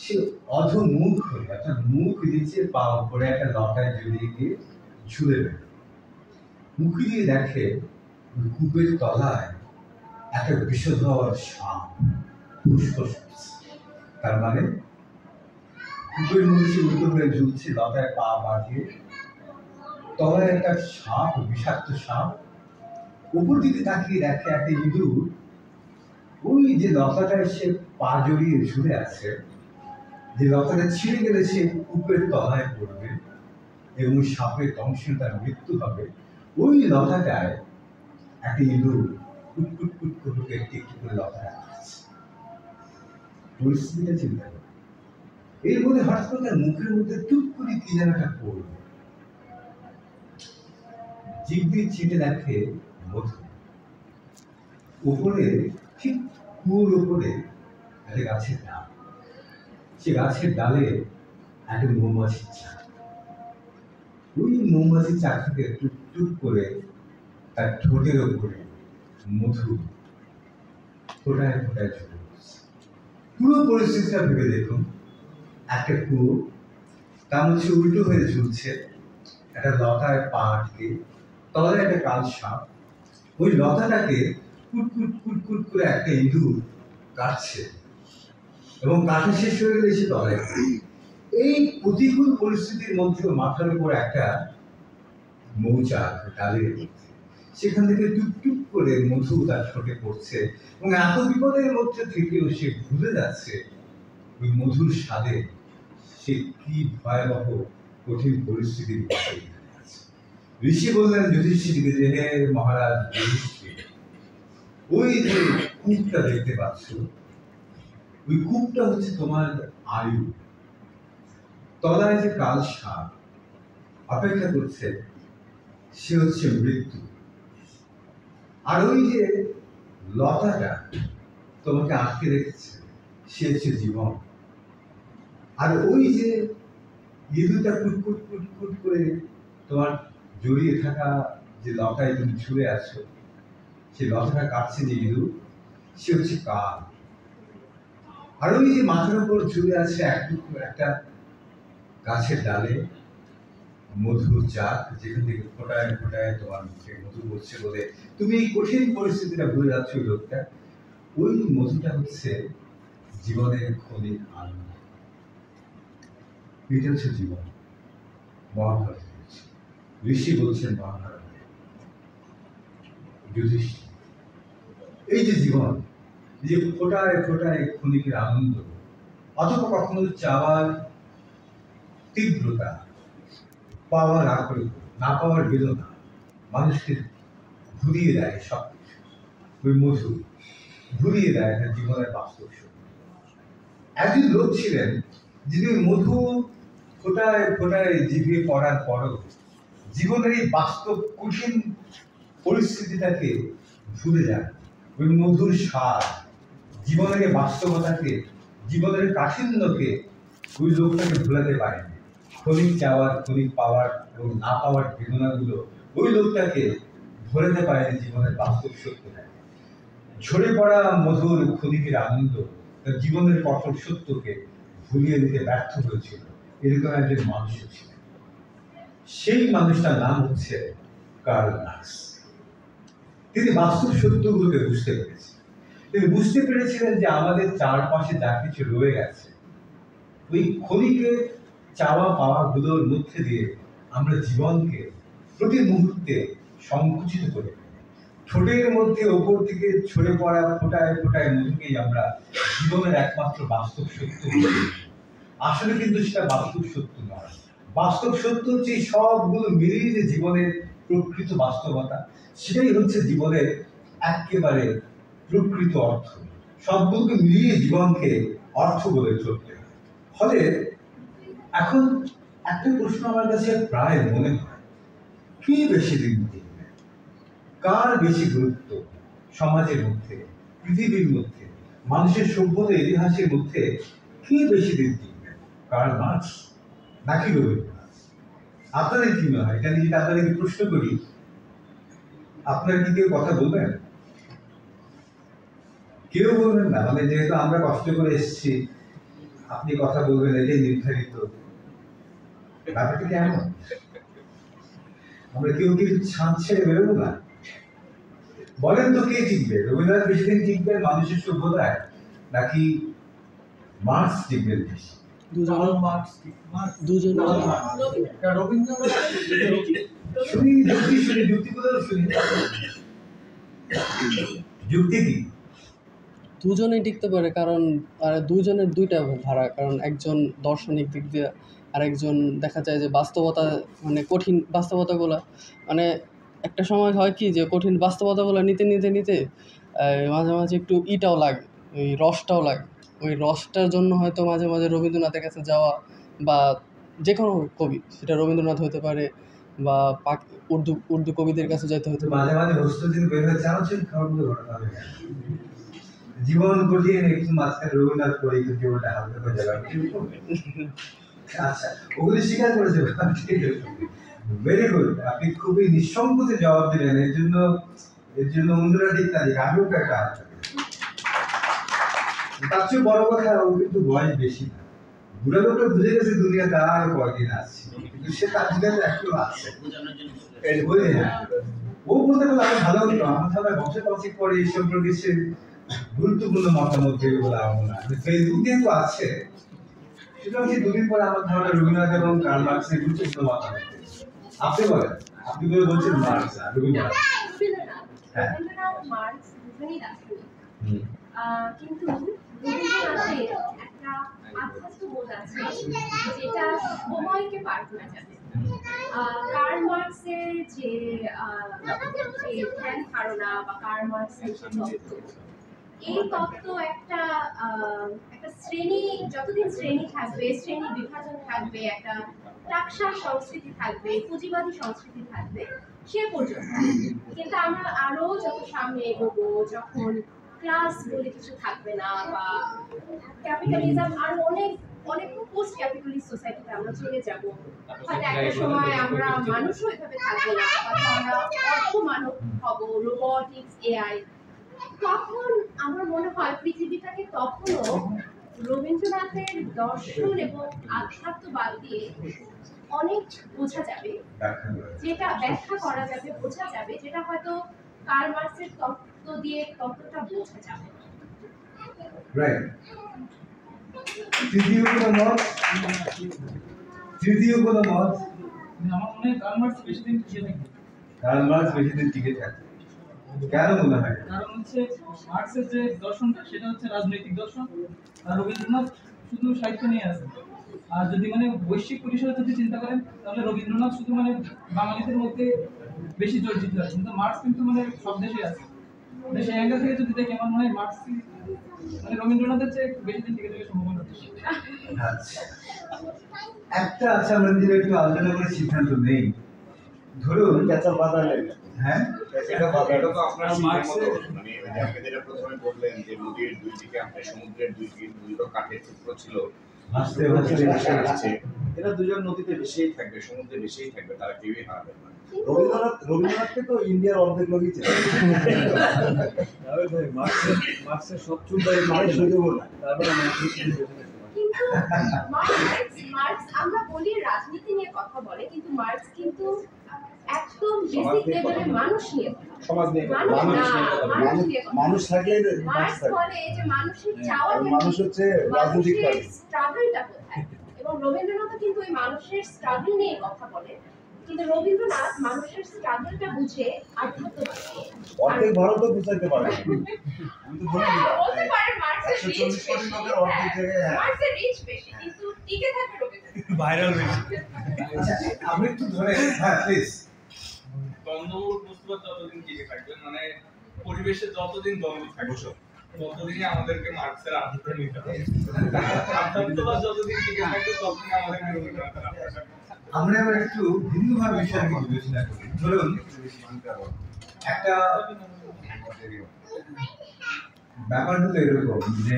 সে অধমুখ হয়ে, অর্থাৎ মুখ নিচে পা উপরে একটা লতায় জড়িয়ে গিয়ে ঝুলে গেল। মুখে দিয়ে দেখে কূপের তলায় একটা বিষধর সাপ ফুসফুস করছে। তার মানে কূপের মধ্যে উল্টো হয়ে ঝুলছে, লতায় পা বাঁধিয়ে, তলায় একটা সাপ, বিষাক্ত সাপ। উপর দিকে তাকিয়ে দেখে একটা ইঁদুর ওই যে লতাটায় সে পা জড়িয়ে ঝুলে আছে, যে লতাটা ছিঁড়ে গেলে সে কূপের তলায় পড়বে এবং সাপের দংশনে তার মৃত্যু হবে। ওই লতাটায় একটা ইঁদুর কুটকুট কুটকুট একটি একটি করে লতাটা খাচ্ছে। পরিস্থিতিটা চিন্তা করে এর মধ্যে হঠাৎ করে তার মুখের মধ্যে টুক করে কি যেন একটা পড়ল। জিভ দিয়ে চিটে দেখে মধু। উপরে, ঠিক কুয়োর উপরে একটা গাছের ডাল, সে গাছের ডালে একটা মৌমাছির চাক। ওই মৌমাছির চাক থেকে টুক টুক করে তার ঠোঁটের উপরে মধু ফোটায় ফোটায় ঝরে পড়ছে। পুরো পরিস্থিতিটা ভেবে দেখুন, একটা কুয়ো, তার মধ্যে উল্টো হয়ে ঝুলছে, একটা লতায় পা আটকে, তলায় একটা কাল সাপ। ওই লতাটাকে কুটকুট কুটকুট করে একটা ইঁদুর কাটছে এবং কাটা শেষ হয়ে গেলে সে তলায়। এই প্রতিকূল পরিস্থিতির মধ্যে মাথার উপর একটা মৌচাক ডালের মধ্যে, সেখান থেকে টুকটুক করে মধু তার ঠোঁটে পড়ছে এবং এত বিপদের মধ্যে থেকেও সে ভুলে যাচ্ছে ওই মধুর স্বাদে সে কি ভয়াবহ কঠিন পরিস্থিতির মধ্যে আছে। ঋষি বললেন যুধিষ্ঠিরকে যে, হে মহারাজ যুধিষ্ঠির, ওই যে কূপটা দেখতে পাচ্ছ, ওই কূপটা হচ্ছে তোমার আয়ু। তলায় যে কাল সাপ অপেক্ষা করছে, সে হচ্ছে মৃত্যু। আর ওই যে লতাটা তোমাকে আটকে রেখেছে, সে হচ্ছে জীবন। আর ওই যে ইঁদুরটা কুটকুট কুটকুট করে তোমার জড়িয়ে থাকা যে লতায় তুমি ঝুলে আছো, সেই লতাটা কাটছে যে ইঁদুর, সে হচ্ছে কাল। আর ওই যে মাথার উপর ঝুলে আছে একটা গাছের ডালে মধুর চাক, যেখান থেকে ফোটায় ফোটায় তোমার মুখে মধু পড়ছে বলে তুমি এই কঠিন পরিস্থিতিটা ভুলে যাচ্ছ। ওই লোকটা, ওই মধুটা হচ্ছে জীবনের ক্ষণিক আনন্দ। এটা হচ্ছে জীবন। মহাভারত ঋষি বলছেন, মহাভারত যুধিষ্ঠির, এই যে জীবন, যে ফোটায় ফোটায় ক্ষণিকের আনন্দ, অথবা কখনো চাওয়ার তীব্রতা, পাওয়ার আগ্রহ, না পাওয়ার বেদনা মানুষকে ঘুরিয়ে দেয় সব। ওই মধু ঘুরিয়ে দেয় তার জীবনের বাস্তব সত্য। একজন লোক ছিলেন যিনি মধু ফোটায় ফোটায় জিভে পড়ার পরও জীবনের এই বাস্তব কঠিন পরিস্থিতিটাকে ভুলে যান। ওই মধুর স্বাদ, জীবনের বাস্তবতাকে, জীবনের কাঠিন্যকে ওই লোকটাকে ভুলাতে পারেন। ক্ষণিক চাওয়ার, ক্ষণিক পাওয়ার এবং না পাওয়ার বেদনাগুলো ওই লোকটাকে ভোলাতে পারেন জীবনের বাস্তব সত্যটাকে। ঝরে পড়া মধুর ক্ষণিকের আনন্দ তার জীবনের কঠোর সত্যকে ভুলিয়ে দিতে ব্যর্থ হয়েছিল। এরকম একজন মানুষ ছিলেন। সেই মানুষটার নাম হচ্ছে কার্ল মার্কস। তিনি বাস্তব সত্যগুলোকে বুঝতে পেরেছেন। তিনি বুঝতে পেরেছিলেন যে আমাদের চারপাশে যা কিছু রয়ে গেছে, ওই ক্ষণিকের চাওয়া পাওয়া গুলোর মধ্যে দিয়ে আমরা জীবনকে প্রতি মুহূর্তে সংকুচিত করে ফেলি। ঠোঁটের মধ্যে ওপর দিকে ছড়ে পড়া ফোটায় ফোটায় মধুকেই আমরা জীবনের একমাত্র বাস্তব সত্য বলি। আসলে কিন্তু সেটা বাস্তব সত্য নয়। বাস্তব সত্য হচ্ছে সবগুলো মিলিয়ে যে জীবনের প্রকৃত বাস্তবতা, সেটাই হচ্ছে জীবনের একেবারে প্রকৃত অর্থ। সবগুলোকে মিলিয়ে জীবনকে অর্থ বলে চলতে হয়। ফলে এখন একটা প্রশ্ন আমার কাছে প্রায় মনে হয়, কি বেশি দিন টিকবে? কার বেশি গুরুত্ব সমাজের মধ্যে, পৃথিবীর মধ্যে, মানুষের সভ্যতা ইতিহাসের মধ্যে কি বেশি দিন টিকবে? কার্ল মার্কস নাকি রবীন্দ্রনাথ? আপনাদের কি মনে হয়? এটা নিয়ে যদি আপনাদেরকে প্রশ্ন করি, আপনার কি কেউ কথা বলবেন? কেউ বলবেন না। মানে যেহেতু আমরা কষ্ট করে এসেছি, আপনি কথা বলবেন এটাই নির্ধারিত। ব্যাপারটা কেমন? আমরা কেউ কেউ ছাদ ছেড়ে বেরোবো না? বলেন তো কে টিকবে? রবীন্দ্রনাথ বেশি দিন টিকবে মানুষের সভ্যতায়, নাকি মার্কস টিকবেন বেশি? শুনি যুক্তিগুলো শুনি। যুক্তি কি? দুজনেই টিকতে পারে, কারণ দুজনের দুইটা ধারা। কারণ একজন দার্শনিক দিক দিয়ে, আর একজন দেখা যায় যে বাস্তবতা, মানে কঠিন বাস্তবতাগুলো, মানে একটা সময় হয় কি যে কঠিন বাস্তবতাগুলো নিতে নিতে নিতে মাঝে মাঝে একটু ইটাও লাগে, ওই রসটাও লাগে। ওই রসটার জন্য হয়তো মাঝে মাঝে রবীন্দ্রনাথের কাছে যাওয়া, বা যে কোনো কবি, সেটা রবীন্দ্রনাথ হতে পারে বা উর্দু কবিদের কাছে যেতে হতে পারে। মাঝে মাঝে হোস্টেল বের হয়ে চাচ্ছেন খাওয়াগুলো ঘটনা হবে। জীবন কঠিন, একটু মাঝখানে রবীন্দ্রনাথ করে একটু জীবনটা হালকা হয়ে যাবে। আচ্ছা, ওগুলি স্বীকার করেছে। Very good. আপনি খুবই নিঃসংকোচে জবাব দিলেন। এর জন্য অন্যরা দিক না দিক, আমিও একটা হাত রাখি। তার চেয়ে বড় কথা, ও কিন্তু বয়স বেশি না। বুড়া লোকটা বুঝে গেছে দুনিয়াতে আর কয়দিন আছে, কিন্তু সে তার জীবনে একটু আছে। ও বলতে গেলে আমি ভালো হতো, আমার সবাই বছর পাঁচেক পরে এই সম্পর্কে সে গুরুত্বপূর্ণ মতামত দেবে বলে আমার মনে হয়। ফেসবুক যেহেতু আছে, সেটা হচ্ছে দুদিন পরে আমার ধারণা রবীন্দ্রনাথ এবং কার্ল মার্কসের গুরুত্বপূর্ণ মতামত। আপনি বলেন, আপনি বলে বলছেন মার্কস আর রবীন্দ্রনাথ। হ্যাঁ, মার্কস দুজনেই দার্শনিক, কিন্তু রবীন্দ্রনাথের একটা আধ্যাত্মবোধ আছে যেটা সময়কে পার করা যাবে। কার্ল মার্কসের যে ধ্যান ধারণা বা কার্ল মার্কসের যে তত্ত্ব, এই তত্ত্ব একটা একটা শ্রেণী, যতদিন শ্রেণী থাকবে, শ্রেণী বিভাজন থাকবে, একটা টাকসার সংস্কৃতি থাকবে, পুঁজিবাদী সংস্কৃতি থাকবে, সে পর্যন্ত। কিন্তু আমরা আরো যত সামনে এগোবো, যখন ক্লাস বলে কিছু থাকবে না, বা ক্যাপিটালিজম আরো অনেক অনেক পোস্ট ক্যাপিটালিস্ট সোসাইটিতে আমরা চলে যাব, হয়তো একটা সময় আমরা মানুষও এভাবে থাকবো না, হয়তো আমরা অর্থ মানব হব, রোবটিক্স, এআই। তখন আমার মনে হয় পৃথিবীটাকে তখনও রবীন্দ্রনাথের দর্শন এবং আধ্যাত্মবাদ দিয়ে অনেক বোঝা যাবে, যেটা ব্যাখ্যা করা যাবে, বোঝা যাবে, যেটা হয়তো কার্ল মার্কসের তত্ত্ব দিয়ে তত্ত্বটা বোঝা যাবে। রাইট। তৃতীয় কোনো মত? তৃতীয় কোনো মত? আমার মনে হয় কার্ল মার্কস বেশি দিন টিকে থাকবে। কার্ল মার্কস বেশি দিন টিকে থাকবে কেন মনে হয়? কারণ হচ্ছে মার্কসের যে দর্শনটা, সেটা হচ্ছে রাজনৈতিক দর্শন, আর রবীন্দ্রনাথ শুধু সাহিত্য নিয়ে আছে। আর যদি মানে বৈশ্বিক পরিসরে যদি চিন্তা করেন তাহলে রবীন্দ্রনাথ শুধু মানে বাঙালিদের মধ্যে বেশি চর্চিত আছে, কিন্তু মার্কস কিন্তু মানে সব দেশেই আছে। মানে সেই অ্যাঙ্গেল থেকে যদি দেখি আমার মনে হয় মার্কস মানে রবীন্দ্রনাথের চেয়ে বেশি দিন টিকে থাকার সম্ভাবনা বেশি। আচ্ছা, একটা আছে আমরা যদি একটু আলোচনা করে সিদ্ধান্ত নেই। ধরুন হ্যাঁ, এটা তো আপনার সিদ্ধান্ত মতো, মানে ওই যে আপনি যেটা প্রথমে বললেন যে নদীর দুই দিকে আপনার সমুদ্রের দুই দিকে দুটো কাঠের টুকরো ছিল, ভাসতে ভাসতে ভাসতে ভেসে আসছে। এরা দুজন নদীতে ভেসেই থাকবে, সমুদ্রে ভেসেই থাকবে, তারা কেউই হারাবে না। রবীন্দ্রনাথকে তো ইন্ডিয়ার অর্ধেক লোকই চেনে। মার্কসের সব চুলটাই মানুষ হয়ে বলে তারপরে কিন্তু মার্কস আমরা বলি রাজনীতি নিয়ে কথা বলে, কিন্তু মার্কস কিন্তু একদম বেসিক লেভেলে মানুষ নিয়ে কথা বলে। সমাজ নিয়ে মানুষ নিয়ে কথা বলে। মানুষ থাকলে মার্কস বলে যে মানুষের চাওয়া মানুষ হচ্ছে রাজনৈতিক পার্টি। স্ট্রাগলটা কোথায়, এবং রবীন্দ্রনাথ কিন্তু ওই মানুষের স্ট্রাগল নিয়ে কথা বলে। কিন্তু রবীন্দ্রনাথ মানুষের স্ট্রাগলটা বুঝে আধ্যাত্মবাদ নিয়ে। অর্ধেক ভারতও বুঝাইতে পারে। আমি তো বলে দিলাম বলতে পারে মার্কসের রিচ 140 কোটি লোকের অর্ধেক জায়গায় হ্যাঁ। মার্কসের রিচ বেশি, কিন্তু টিকে থাকে রবীন্দ্রনাথ। ভাইরাল বেশি। আমি একটু ধরে, হ্যাঁ প্লিজ। দ্বন্দ্ব বস্তুটা যতদিন টিকে থাকবে, মানে পরিবেশে যতদিন দ্বন্দ্ব থাকবে ততদিনই আমাদেরকে মার্কসের আদর্শ নিতে হবে। আধ্যাত্মবাদ যতদিন টিকে থাকবে ততদিন আমাদেরকে রবীন্দ্রনাথের আদর্শ। আমরা এবার একটু ভিন্নভাবে বিষয়টাকে বিবেচনা করি। ধরুন একটা ব্যাপার হলো এরকম যে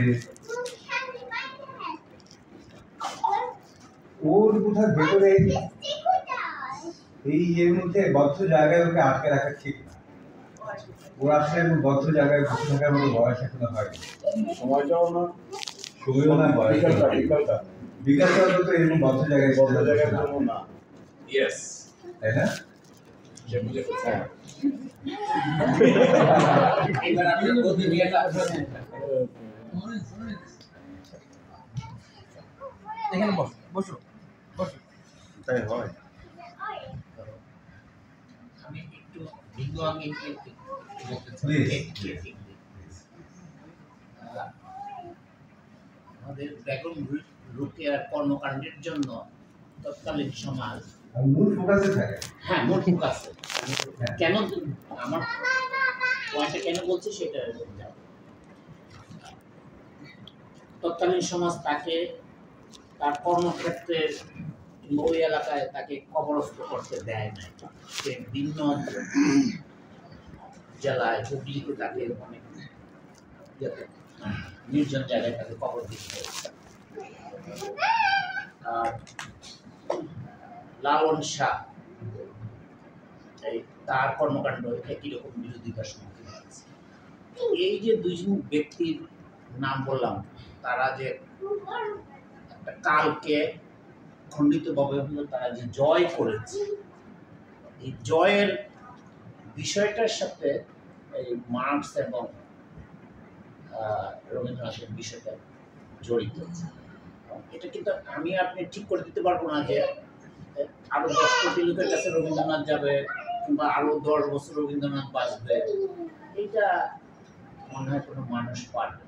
ওর কোথাও ভেতরে এই এর মধ্যে বদ্ধ জায়গায় ওকে আটকে রাখা ঠিক না। ও আসলে বদ্ধ জায়গায় বসে থাকার মতো বয়স এখনো হয়নি। সময়টাও না, সময়ও না, বয়স বিকাশটা তো এরকম বদ্ধ জায়গায় বদ্ধ জায়গায় জন্য না। ইয়েস, তাই না? সে বুঝে ফেলছে। এবার আমরা গতি নিয়ে এখানে বসো বসো বসো। তাই হয়। আমি একটু ভিন্ন আমি বলতে Please. আমাদের ড্রাগন রুটিয়ার কর্মকাণ্ডের জন্য তৎকালীন সমাজ আর মূল ফোকাসে থাকে। হ্যাঁ মোট আছে হ্যাঁ। কেন আমার পয়েন্টটা কেন বলছি সেটা যাও। তৎকালীন সমাজ তাকে তার কর্মক্ষেত্রে ওই এলাকায় তাকে কবরস্থ করতে দেয় না। সে ভিন্ন জেলায় হুগলিতে তাকে অনেক নির্জন জায়গায় তাকে কবর দিতে হয়েছে। আর লালন শাহ তার কর্মকাণ্ড একই রকম বিরোধিতার সম্মুখীন হয়েছে। এই যে দুইজন ব্যক্তির নাম বললাম, তারা যে একটা কালকে খণ্ডিতভাবে হলো তারা যে জয় করেছে, এই জয়ের বিষয়টার সাথে এই মার্কস এবং রবীন্দ্রনাথের বিষয়টা জড়িত। এটা কিন্তু আমি আপনি ঠিক করে দিতে পারবো না যে আরো 10 কোটি লোকের কাছে রবীন্দ্রনাথ যাবে কিংবা আরো 10 বছর রবীন্দ্রনাথ বাঁচবে, এটা মনে হয় কোনো মানুষ পারবে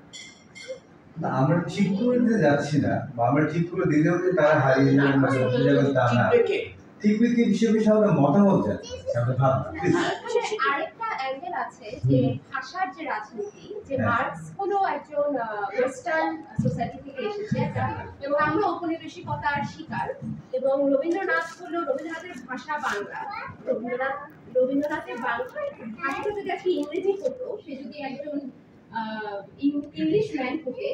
না, আমরা ঠিক করে দিতে যাচ্ছি না, বা আমরা ঠিক করে দিলেও যে তারা হারিয়ে যাবেন বা চলে যাবেন তা না। ঠিক কি হিসেবে আমরা মতামত যাচ্ছি, আমরা ভাবনা। আরেকটা অ্যাঙ্গেল আছে যে ভাষার যে রাজনীতি, যে মার্কস হলো একজন ওয়েস্টার্ন সোসাইটি থেকে এসেছে এবং আমরা ঔপনিবেশিকতার শিকার, এবং রবীন্দ্রনাথ হলো রবীন্দ্রনাথের ভাষা বাংলা। রবীন্দ্রনাথের বাংলা ভাষাটা যদি একটা ইংরেজি হতো, সে যদি একজন ইংলিশ ম্যান হতে,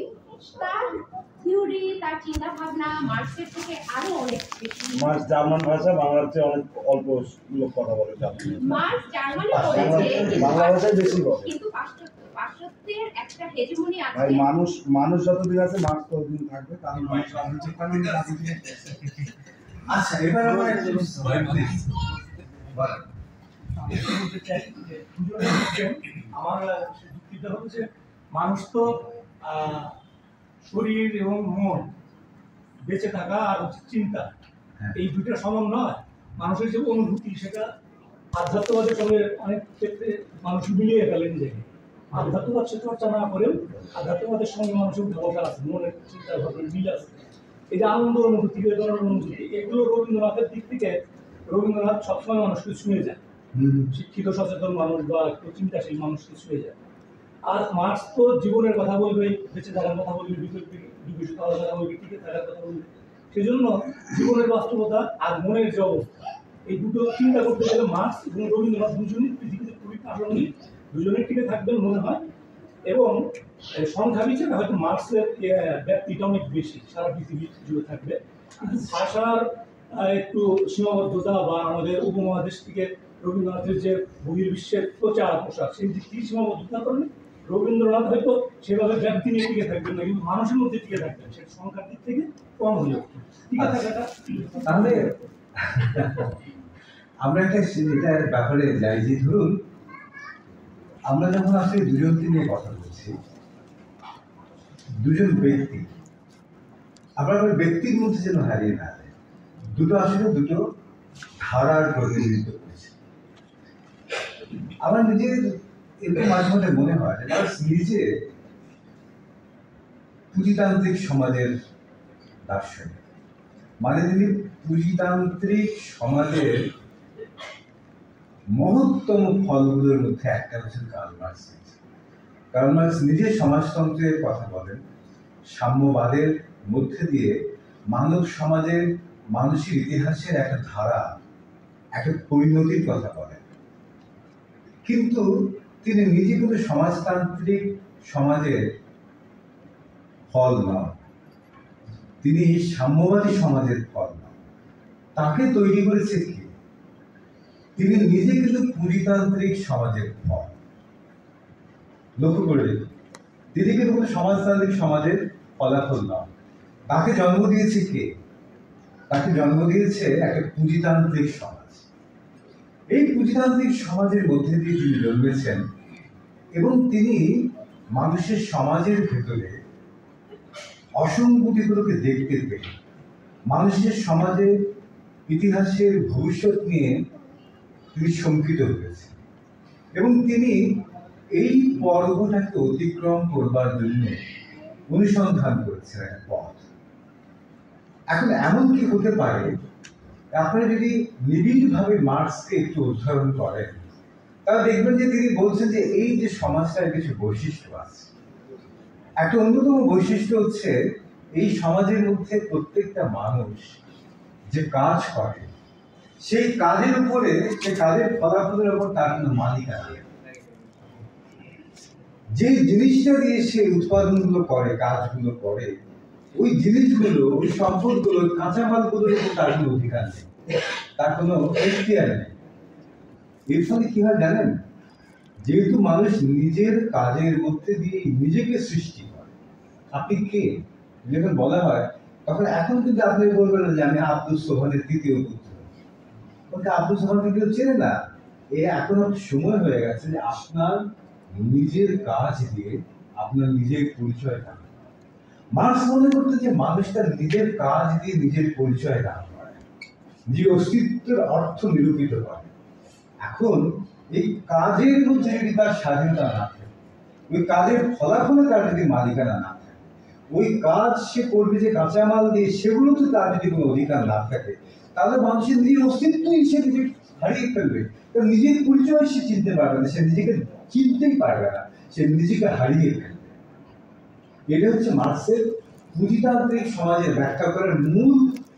তার থিওরি তার চিন্তা ভাবনা মার্কসের থেকে আরো অনেক বেশি। মার্কস জার্মান ভাষা, বাংলার চেয়ে অনেক অল্প লোক কথা বলে। মার্কস জার্মানি বলেছে, বাংলা ভাষায় বেশি বলে, কিন্তু পাশ্চাত্যের একটা হেজেমনি আছে। ভাই মানুষ যতদিন আছে মার্কস ততদিন থাকবে। কারণ আচ্ছা, এবার আমরা একটু আমার যুক্তিটা হচ্ছে মানুষ তো শরীর এবং মন, বেঁচে থাকা আর হচ্ছে চিন্তা, এই দুইটা সমন্বয় মানুষের যে অনুভূতি, সেটা আধ্যাত্মবাদের সঙ্গে অনেক ক্ষেত্রে মানুষ মিলিয়ে ফেলে নিজেকে। আধ্যাত্মবাদ চর্চা না করেও আধ্যাত্মবাদের সঙ্গে মানুষের ভাষা আছে, মনের চিন্তা ভাবনার মিল আছে। এই যে আনন্দ অনুভূতি, বেদনার অনুভূতি, এগুলো রবীন্দ্রনাথের দিক থেকে রবীন্দ্রনাথ সবসময় মানুষকে ছুঁয়ে যায়, শিক্ষিত সচেতন মানুষ বা একটু চিন্তাশীল মানুষকে ছুঁয়ে যায়। আর মার্কস তো জীবনের কথা বলবে, বেঁচে থাকার কথা বলবে, বিকশিত হওয়ার কথা বলবে, টিকে থাকার কথা বলবে। সেজন্য জীবনের বাস্তবতা আর মনের যে অবস্থা, এই দুটো চিন্তা করতে গেলে মার্কস এবং রবীন্দ্রনাথ দুজনই পৃথিবীতে খুবই প্রাসঙ্গিক, দুজনেই টিকে থাকবেন মনে হয়। এবং সংখ্যা বিচারে হয়তো মার্কসের ব্যাপ্তিটা অনেক বেশি, সারা পৃথিবী জুড়ে থাকবে। কিন্তু ভাষার একটু সীমাবদ্ধতা বা আমাদের উপমহাদেশ থেকে রবীন্দ্রনাথের যে বহির্বিশ্বের প্রচার প্রসার, সেই দিক থেকে সীমাবদ্ধতার কারণে রবীন্দ্রনাথ হয়তো সেভাবে ব্যাপ্তি নিয়ে টিকে থাকবেন না, কিন্তু মানুষের মধ্যে টিকে থাকবেন, সেটা সংখ্যার দিক থেকে কম হলেও টিকে থাকাটা। তাহলে আমরা এটার ব্যাপারে যাই যে ধরুন আমরা যখন আসলে দুজনকে নিয়ে কথা বলছি, দুজন ব্যক্তি, আমরা ব্যক্তির মধ্যে যেন হারিয়ে না যায়, দুটো আসলে দুটো ধারার প্রতিনিধিত্ব করেছে। আমার নিজের এরকম মাঝে মাঝে মনে হয় যে নিজে পুঁজিতান্ত্রিক সমাজের দার্শনিক, মানে তিনি পুঁজিতান্ত্রিক সমাজের মহত্তম ফলগুলোর মধ্যে একটা হচ্ছেন কার্ল মার্কস। কার্ল মার্কস নিজে সমাজতন্ত্রের কথা বলেন, সাম্যবাদের মধ্যে দিয়ে মানব সমাজের মানুষের ইতিহাসের একটা ধারা, একটা পরিণতির কথা বলেন। কিন্তু তিনি নিজে কিন্তু সমাজতান্ত্রিক সমাজের ফল নন, তিনি সাম্যবাদী সমাজের ফল নন। তাকে তৈরি করেছে কি? তিনি নিজে কিন্তু পুঁজিতান্ত্রিক সমাজের ফল। লক্ষ্য করে তিনি কিন্তু কোনো সমাজতান্ত্রিক সমাজের ফলাফল নন। তাকে জন্ম দিয়েছে কে? তাকে জন্ম দিয়েছে একটা পুঁজিতান্ত্রিক সমাজ। এই পুঁজিতান্ত্রিক সমাজের মধ্যে দিয়ে তিনি জন্মেছেন এবং তিনি মানুষের সমাজের ভেতরে অসঙ্গতিগুলোকে দেখতে পেয়ে মানুষের সমাজের ইতিহাসের ভবিষ্যৎ নিয়ে তিনি শঙ্কিত হয়েছেন এবং তিনি এই পর্বটাকে অতিক্রম করবার জন্য অনুসন্ধান করেছেন একটা পথ। এখন এমন কি হতে পারে, আপনারা যদি নিবিড়ভাবে মার্কসকে একটু অধ্যয়ন করেন তাহলে দেখবেন যে তিনি বলছেন যে এই যে সমাজটার কিছু বৈশিষ্ট্য আছে। একটা অন্যতম বৈশিষ্ট্য হচ্ছে এই সমাজের মধ্যে প্রত্যেকটা মানুষ যে কাজ করে সেই কাজের উপরে, সেই কাজের ফলাফলের উপর তার কোনো মালিকানা নেই। যে জিনিসটা দিয়ে সে উৎপাদনগুলো করে, কাজগুলো করে, ওই জিনিসগুলো, ওই সম্পদগুলো, কাঁচামালগুলোর উপর তার কোনো অধিকার নেই, তার কোনো এখতিয়ার নেই। এর ফলে কি হয় জানেন? যেহেতু মানুষ নিজের কাজের মধ্যে দিয়ে নিজেকে সৃষ্টি করে। আপনি কে যখন বলা হয় তখন এখন কিন্তু আপনি বলবেন না যে আমি আব্দুল সোহানের তৃতীয় পুত্র। ওকে আব্দুল সোহানকে কেউ চেনে না। এখন সময় হয়ে গেছে যে আপনার নিজের কাজ দিয়ে আপনার নিজের পরিচয় দান। মার্কস মনে করতে যে মানুষ তার নিজের কাজ দিয়ে নিজের পরিচয় দান করে, নিজের অস্তিত্বের অর্থ নিরূপিত করে। এখন এই কাজের মধ্যে যদি তার স্বাধীনতা না থাকে, ওই কাজের ফলাফলে তার যদি মালিকানা না থাকে, ওই কাজ সে করবে যে কাঁচামাল দিয়ে, সেগুলোতে তার যদি কোনো অধিকার না থাকে, তাহলে মানুষের নিজের অস্তিত্বই সে নিজে হারিয়ে ফেলবে। তো নিজের পরিচয় সে চিনতে পারবে না, সে নিজেকে চিনতেই পারবে না, সে নিজেকে হারিয়ে ফেলবে। এটা হচ্ছে মার্কসের পুঁজিতান্ত্রিক সমাজের ব্যাখ্যা করার মূল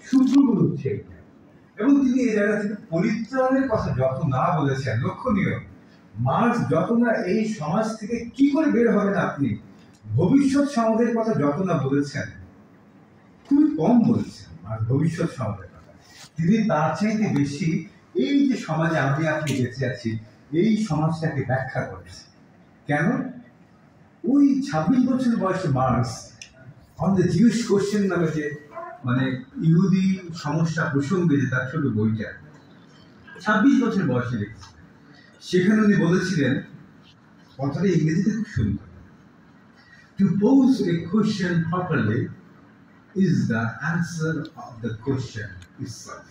সূত্রগুলো হচ্ছে। এবং তিনি এই জায়গা থেকে পরিত্রাণের কথা যত না বলেছেন, লক্ষণীয়, মার্কস যত না এই সমাজ থেকে কি করে বের হবেন আপনি, ভবিষ্যৎ সমাজের কথা যত না বলেছেন, খুবই কম বলেছেন মার্কস ভবিষ্যৎ সমাজের কথা। তিনি তার চাইতে বেশি এই যে সমাজে আমি আপনি বেঁচে আছি, এই সমাজটাকে ব্যাখ্যা করেছেন। কেন? ওই 26 বছর বয়সে marks on the Jews question নামে যে মানে ইহুদি সমস্যা প্রসঙ্গে যে তার ছোট বইটা 26 বছর বয়সে লিখছে, সেখানে উনি বলেছিলেন, কথাটা ইংরেজিতে খুব সুন্দর, to pose a question properly is the answer of the question itself.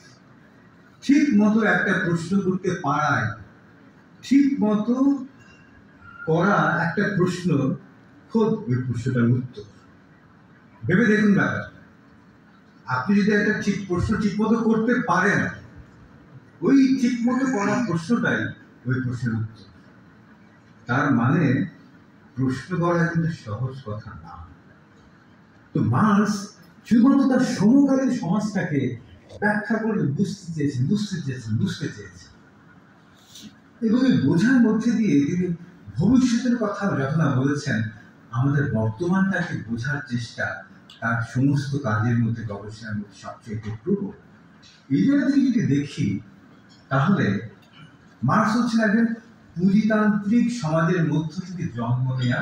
ঠিক মতো একটা প্রশ্ন করতে পারায়, ঠিক মতো করা একটা প্রশ্ন খোদ ওই প্রশ্নটার উত্তর। ভেবে দেখুন ব্যাপারটা। আপনি যদি একটা ঠিক প্রশ্ন ঠিক মতো করতে পারেন, ওই ঠিক মতো করা প্রশ্নটাই ওই প্রশ্নের উত্তর। তার মানে প্রশ্ন করা কিন্তু সহজ কথা না। তো মার্কস শুধুমাত্র তার সমকালীন সমাজটাকে ব্যাখ্যা করে বুঝতে চেয়েছেন এবং এই বোঝার মধ্যে দিয়ে তিনি ভবিষ্যতের কথা যখন বলেছেন, আমাদের বর্তমানটাকে বোঝার চেষ্টা তার সমস্ত কাজের মধ্যে, গবেষণার মধ্যে সবচেয়ে প্রবল। এই জায়গা থেকে যদি দেখি, তাহলে মার্কস হচ্ছেন একজন পুঁজিতান্ত্রিক সমাজের মধ্য থেকে জন্ম নেওয়া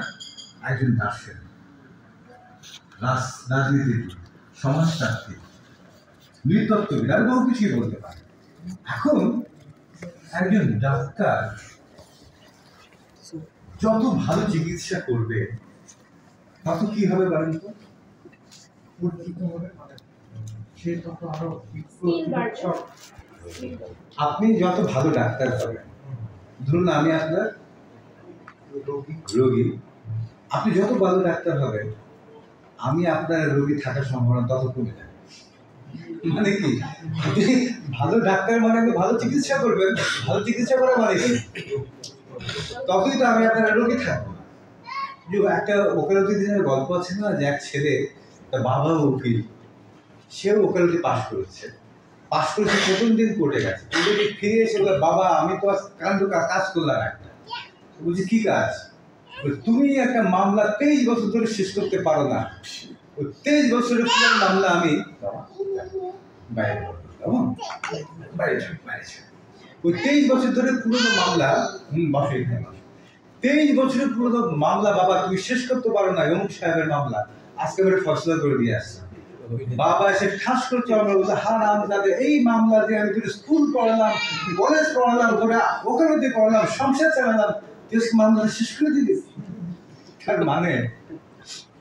একজন দার্শনিক, রাজনীতিবিদ, সমাজতাত্ত্বিক, নৃতত্ত্ববিদ, আর বহু কিছুই বলতে পারে। এখন একজন ডাক্তার যত ভালো চিকিৎসা করবে তত কি হবে বলেন তো? সে তত আরো আপনি যত ভালো ডাক্তার হবেন, ধরুন আমি আপনার রোগী, আপনি যত ভালো ডাক্তার হবেন, আমি আপনার রোগী থাকার সম্ভাবনা তত কমে যাবে। মানে কি, আপনি ভালো ডাক্তার মানে আপনি ভালো চিকিৎসা করবেন, ভালো চিকিৎসা করা মানে কি, ততই তো আমি আপনার রোগী থাকবো। একটা ওকালতি দিনের গল্প আছে না, যে এক ছেলে, তার বাবা উকিল, সেও ওকালতি পাশ করেছে, প্রথম দিন কোর্টে গেছে, কোর্টে ফিরে এসে বলে, বাবা আমি তো কাজ করলাম একটা। বলছি কি কাজ? তুমি একটা মামলা 23 বছর ধরে শেষ করতে পারো না, ওই 23 বছরের পুরো মামলা আমি ওই 23 বছর ধরে পুরোনো মামলা 23 বছরের পুরোনো মামলা বাবা তুমি শেষ করতে পারো না, অমুক সাহেবের মামলা, আজকে আমরা ফয়সালা করে দিয়ে আসছি। বাবা এসে ঠাস করছে, আমরা বলতে হারাম যাদের এই মামলা দিয়ে আমি তোর স্কুল পড়ালাম, কলেজ পড়ালাম, তোরা ওকালতি পড়ালাম, সংসার চালালাম, তুই মামলাটা শেষ করে দিবি। তার মানে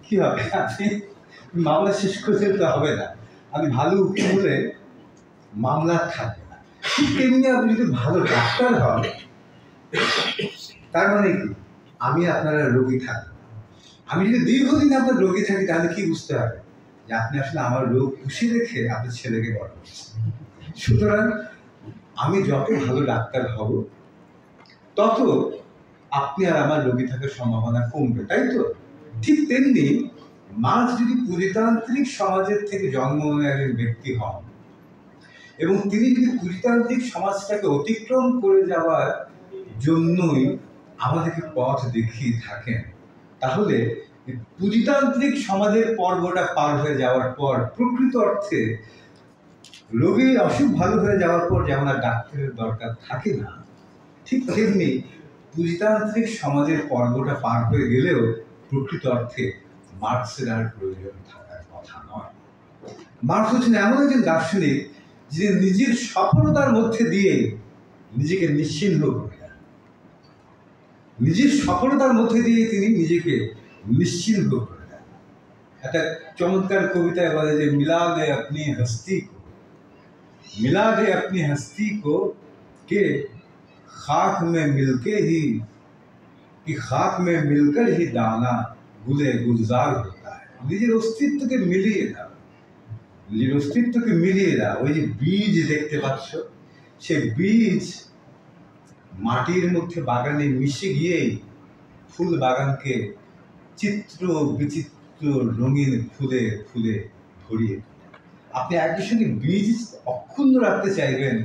কি হবে? আপনি মামলা শেষ করে দিতে হবে না, আমি ভালো উকিল হলে মামলা থাকবে না। ঠিক তেমনি আপনি যদি ভালো ডাক্তার হন, তার মানে কি, আমি আপনারা রোগী থাকবো। আমি যদি দীর্ঘদিন আপনার রোগী থাকি, তাহলে কি বুঝতে হবে যে আপনি আসলে আমার রোগ খুশি রেখে আপনার ছেলেকে বড় করছেন। সুতরাং আমি যত ভালো ডাক্তার হব, তত আপনি আর আমার রোগী থাকার সম্ভাবনা কমবে, তাই তো? ঠিক তেমনি মার্কস যদি পুঁজিতান্ত্রিক সমাজের থেকে জন্ম নেওয়া একজন ব্যক্তি হন এবং তিনি যদি পুঁজিতান্ত্রিক সমাজটাকে অতিক্রম করে যাওয়ার জন্যই আমাদেরকে পথ দেখিয়ে থাকেন, তাহলে পুঁজিতান্ত্রিক সমাজের পর্বটা পার হয়ে যাওয়ার পর প্রকৃত অর্থে রোগীর অসুখ ভালো হয়ে যাওয়ার পর যেমন আর ডাক্তারের দরকার থাকে না, ঠিক তেমনি পুঁজিতান্ত্রিক সমাজের পর্বটা পার হয়ে গেলেও প্রকৃত অর্থে মার্কসের আর প্রয়োজন থাকার কথা নয়। মার্কস হচ্ছেন এমন একজন দার্শনিক যিনি নিজের সফলতার মধ্যে দিয়ে নিজেকে নিশ্চিহ্ন করে দেন। নিজের সফলতার মধ্যে দিয়ে তিনি নিজেকে নিশ্চিহ্ন করে দেন। একটা চমৎকার কবিতায় বলে যে মিলা দে আপনি হস্তি কো के खाक में मिलकर ही दाना गुले गुलजार होता है। নিজের অস্তিত্বকে মিলিয়ে দাও। ওই যে বীজ দেখতে পাচ্ছ, সে বীজ মাটির মধ্যে বাগানে মিশে গিয়েই ফুল বাগানকে চিত্র বিচিত্র রঙিন ফুলে ফুলে ভরিয়ে তোলে। আপনি একই সঙ্গে বীজ অক্ষুণ্ণ রাখতে চাইবেন,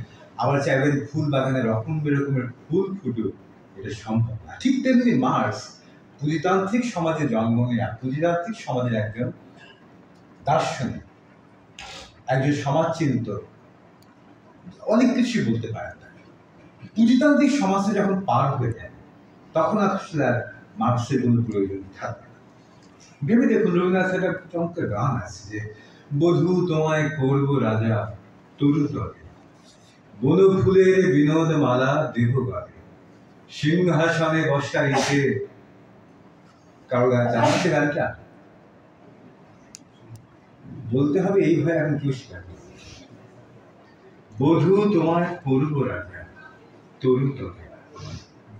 আবার চাইবেন ফুল বাগানে রকম বেরকমের ফুল ফুটুক, এটা সম্ভব না। ঠিক তেমনি মার্কস পুঁজিতান্ত্রিক সমাজে জন্ম নেয়া, পুঁজিতান্ত্রিক সমাজের একজন দার্শনিক, একজন সমাজচিন্তক, অনেক কিছুই বলতে পারেন। পুঁজিতান্ত্রিক সমাজে যখন পার হয়ে যায়, তখন আসলে আর মার্কসের কোনো প্রয়োজন থাকে না। ভেবে দেখুন, রবীন্দ্রনাথের একটা চমৎকার গান আছে যে বধূ তোমায় করব রাজা তরু তরে, বন ফুলের বিনোদ মালা দেহ গলে, সিংহাসনে বসাইতে। কারো জানাচ্ছে গানটা বলতে হবে এইভাবে, এখন কি শিখাবে? বধূ তোমায় করব রাজা তরু তরে,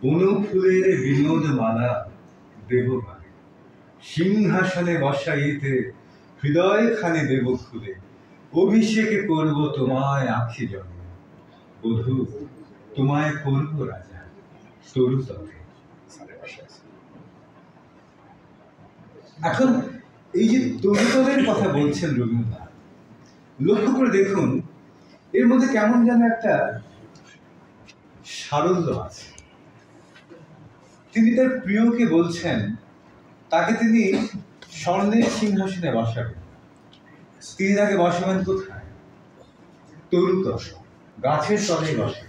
বন ফুলের বিনোদ মালা দেহ গলে, সিংহাসনে বসাইতে হৃদয় খানে দেব খুলে, অভিষেকে করব তোমায় আখি জলে, বধূ তোমায় করব রাজা তরু তলে। এখন এই যে তরুতলের কথা বলছেন রবীন্দ্রনাথ, লক্ষ্য করে দেখুন এর মধ্যে কেমন যেন একটা সারল্য আছে। তিনি তার প্রিয়কে বলছেন তাকে তিনি স্বর্ণের সিংহাসনে বসাবেন। তিনি তাকে বসাবেন কোথায়? তরুতল, গাছের তলে বসে।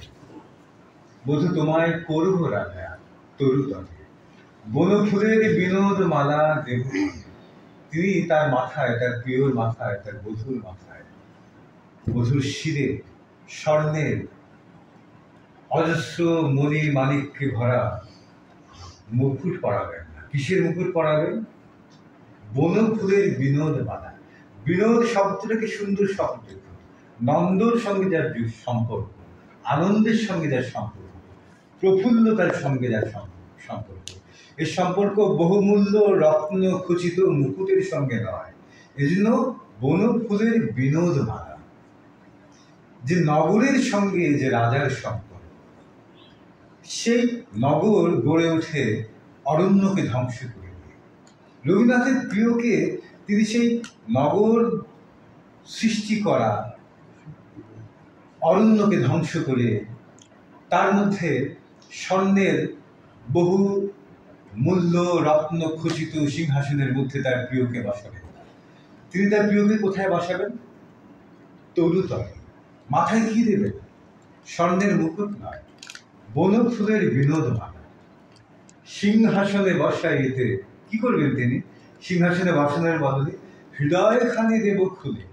বধূ তোমায় করব রাজা তরুতলে, বনফুলের বিনোদ মালা দেব। তিনি তার মাথায়, তার প্রিয়র মাথায়, তার বধূর মাথায়, বধূর শিরে স্বর্ণের অজস্র মণি মাণিক্যে ভরা মুকুট পরাবেন না। কিসের মুকুট পরাবেন? বনফুলের বিনোদ মালা। বিনোদ শব্দটাকে সুন্দর শব্দ, নন্দর সঙ্গে যার সম্পর্ক, আনন্দের সঙ্গে যার সম্পর্ক, প্রফুল্লতার সঙ্গে যার সম্পর্ক, এর সম্পর্ক বহুমূল্য রত্ন খচিত মুকুটের সঙ্গে নয়। এজন্য বনফুলের বিনোদ মালা। যে নগরের সঙ্গে যে রাজার সম্পর্ক, সেই নগর গড়ে ওঠে অরণ্যকে ধ্বংস করে দিয়ে। রবীন্দ্রনাথের প্রিয়কে তিনি সেই নগর সৃষ্টি করা অরণ্যকে ধ্বংস করে তার মধ্যে স্বর্ণের বহু মূল্য রত্ন খচিত সিংহাসনের মধ্যে তার প্রিয়কে বসাবেন। তিনি তার প্রিয়কে কোথায় বসাবেন? তরুতলে। মাথায় কি দেবেন? স্বর্ণের মুকুট নয়, বনফুলের বিনোদ মালা। সিংহাসনে বসাইতে কি করবেন তিনি? সিংহাসনে বসানোর বদলে হৃদয়খানি দেব খুলে।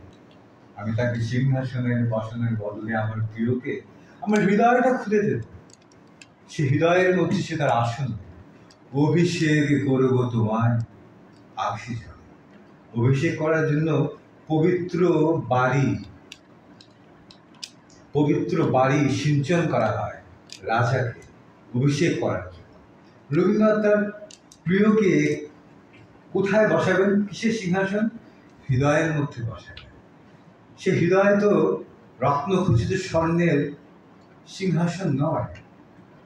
আমি তাকে সিংহাসনের বসানোর বদলে আমার প্রিয়কে আমার হৃদয়টা খুলে দেব। সে হৃদয়ের মধ্যে সে তার আসন। অভিষেক করব তোমায় আখি জলে। অভিষেক করার জন্য পবিত্র বাড়ি সিঞ্চন করা হয় রাজাকে অভিষেক করার জন্য। রবীন্দ্রনাথ তার প্রিয়কে কোথায় বসাবেন? কিসের সিংহাসন? হৃদয়ের মধ্যে বসাবেন। সে হৃদয় তো রত্নখচিত স্বর্ণের সিংহাসন নয়।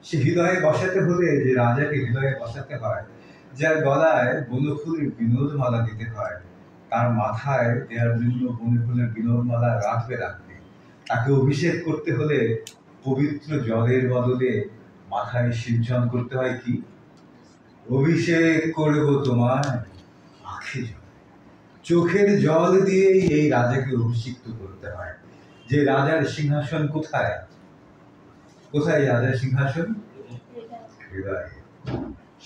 সে হৃদয়ে বসাতে হলে যে রাজাকে হৃদয়ে বসাতে হয়, যার গলায় বনফুলের বিনোদমালা দিতে হয়, তার মাথায় দেওয়ার জন্য বনফুলের বিনোদমালা রাখবে, তাকে অভিষেক করতে হলে পবিত্র জলের বদলে মাথায় সিঞ্চন করতে হয় কি? অভিষেক করব তোমায় আখি জলে। চোখের জল দিয়েই এই রাজাকে অভিষিক্ত করতে হয়। যে রাজার সিংহাসন কোথায়? কোথায় রাজার সিংহাসন? হৃদয়ে।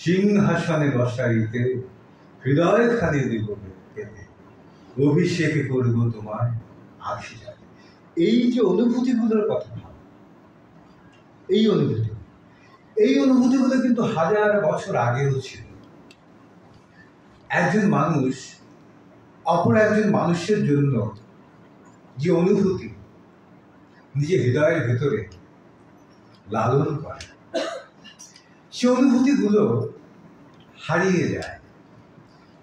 সিংহাসনে বসাইতে হৃদয় খালি দেব পেতে, অভিষেক করব তোমায় আখি জলে। এই যে অনুভূতিগুলোর কথা, এই অনুভূতিগুলো কিন্তু হাজার বছর আগেও ছিল। একজন মানুষ অপর একজন মানুষের জন্য যে অনুভূতি নিজের হৃদয়ের ভেতরে লালন করে, সে অনুভূতিগুলো হারিয়ে যায়।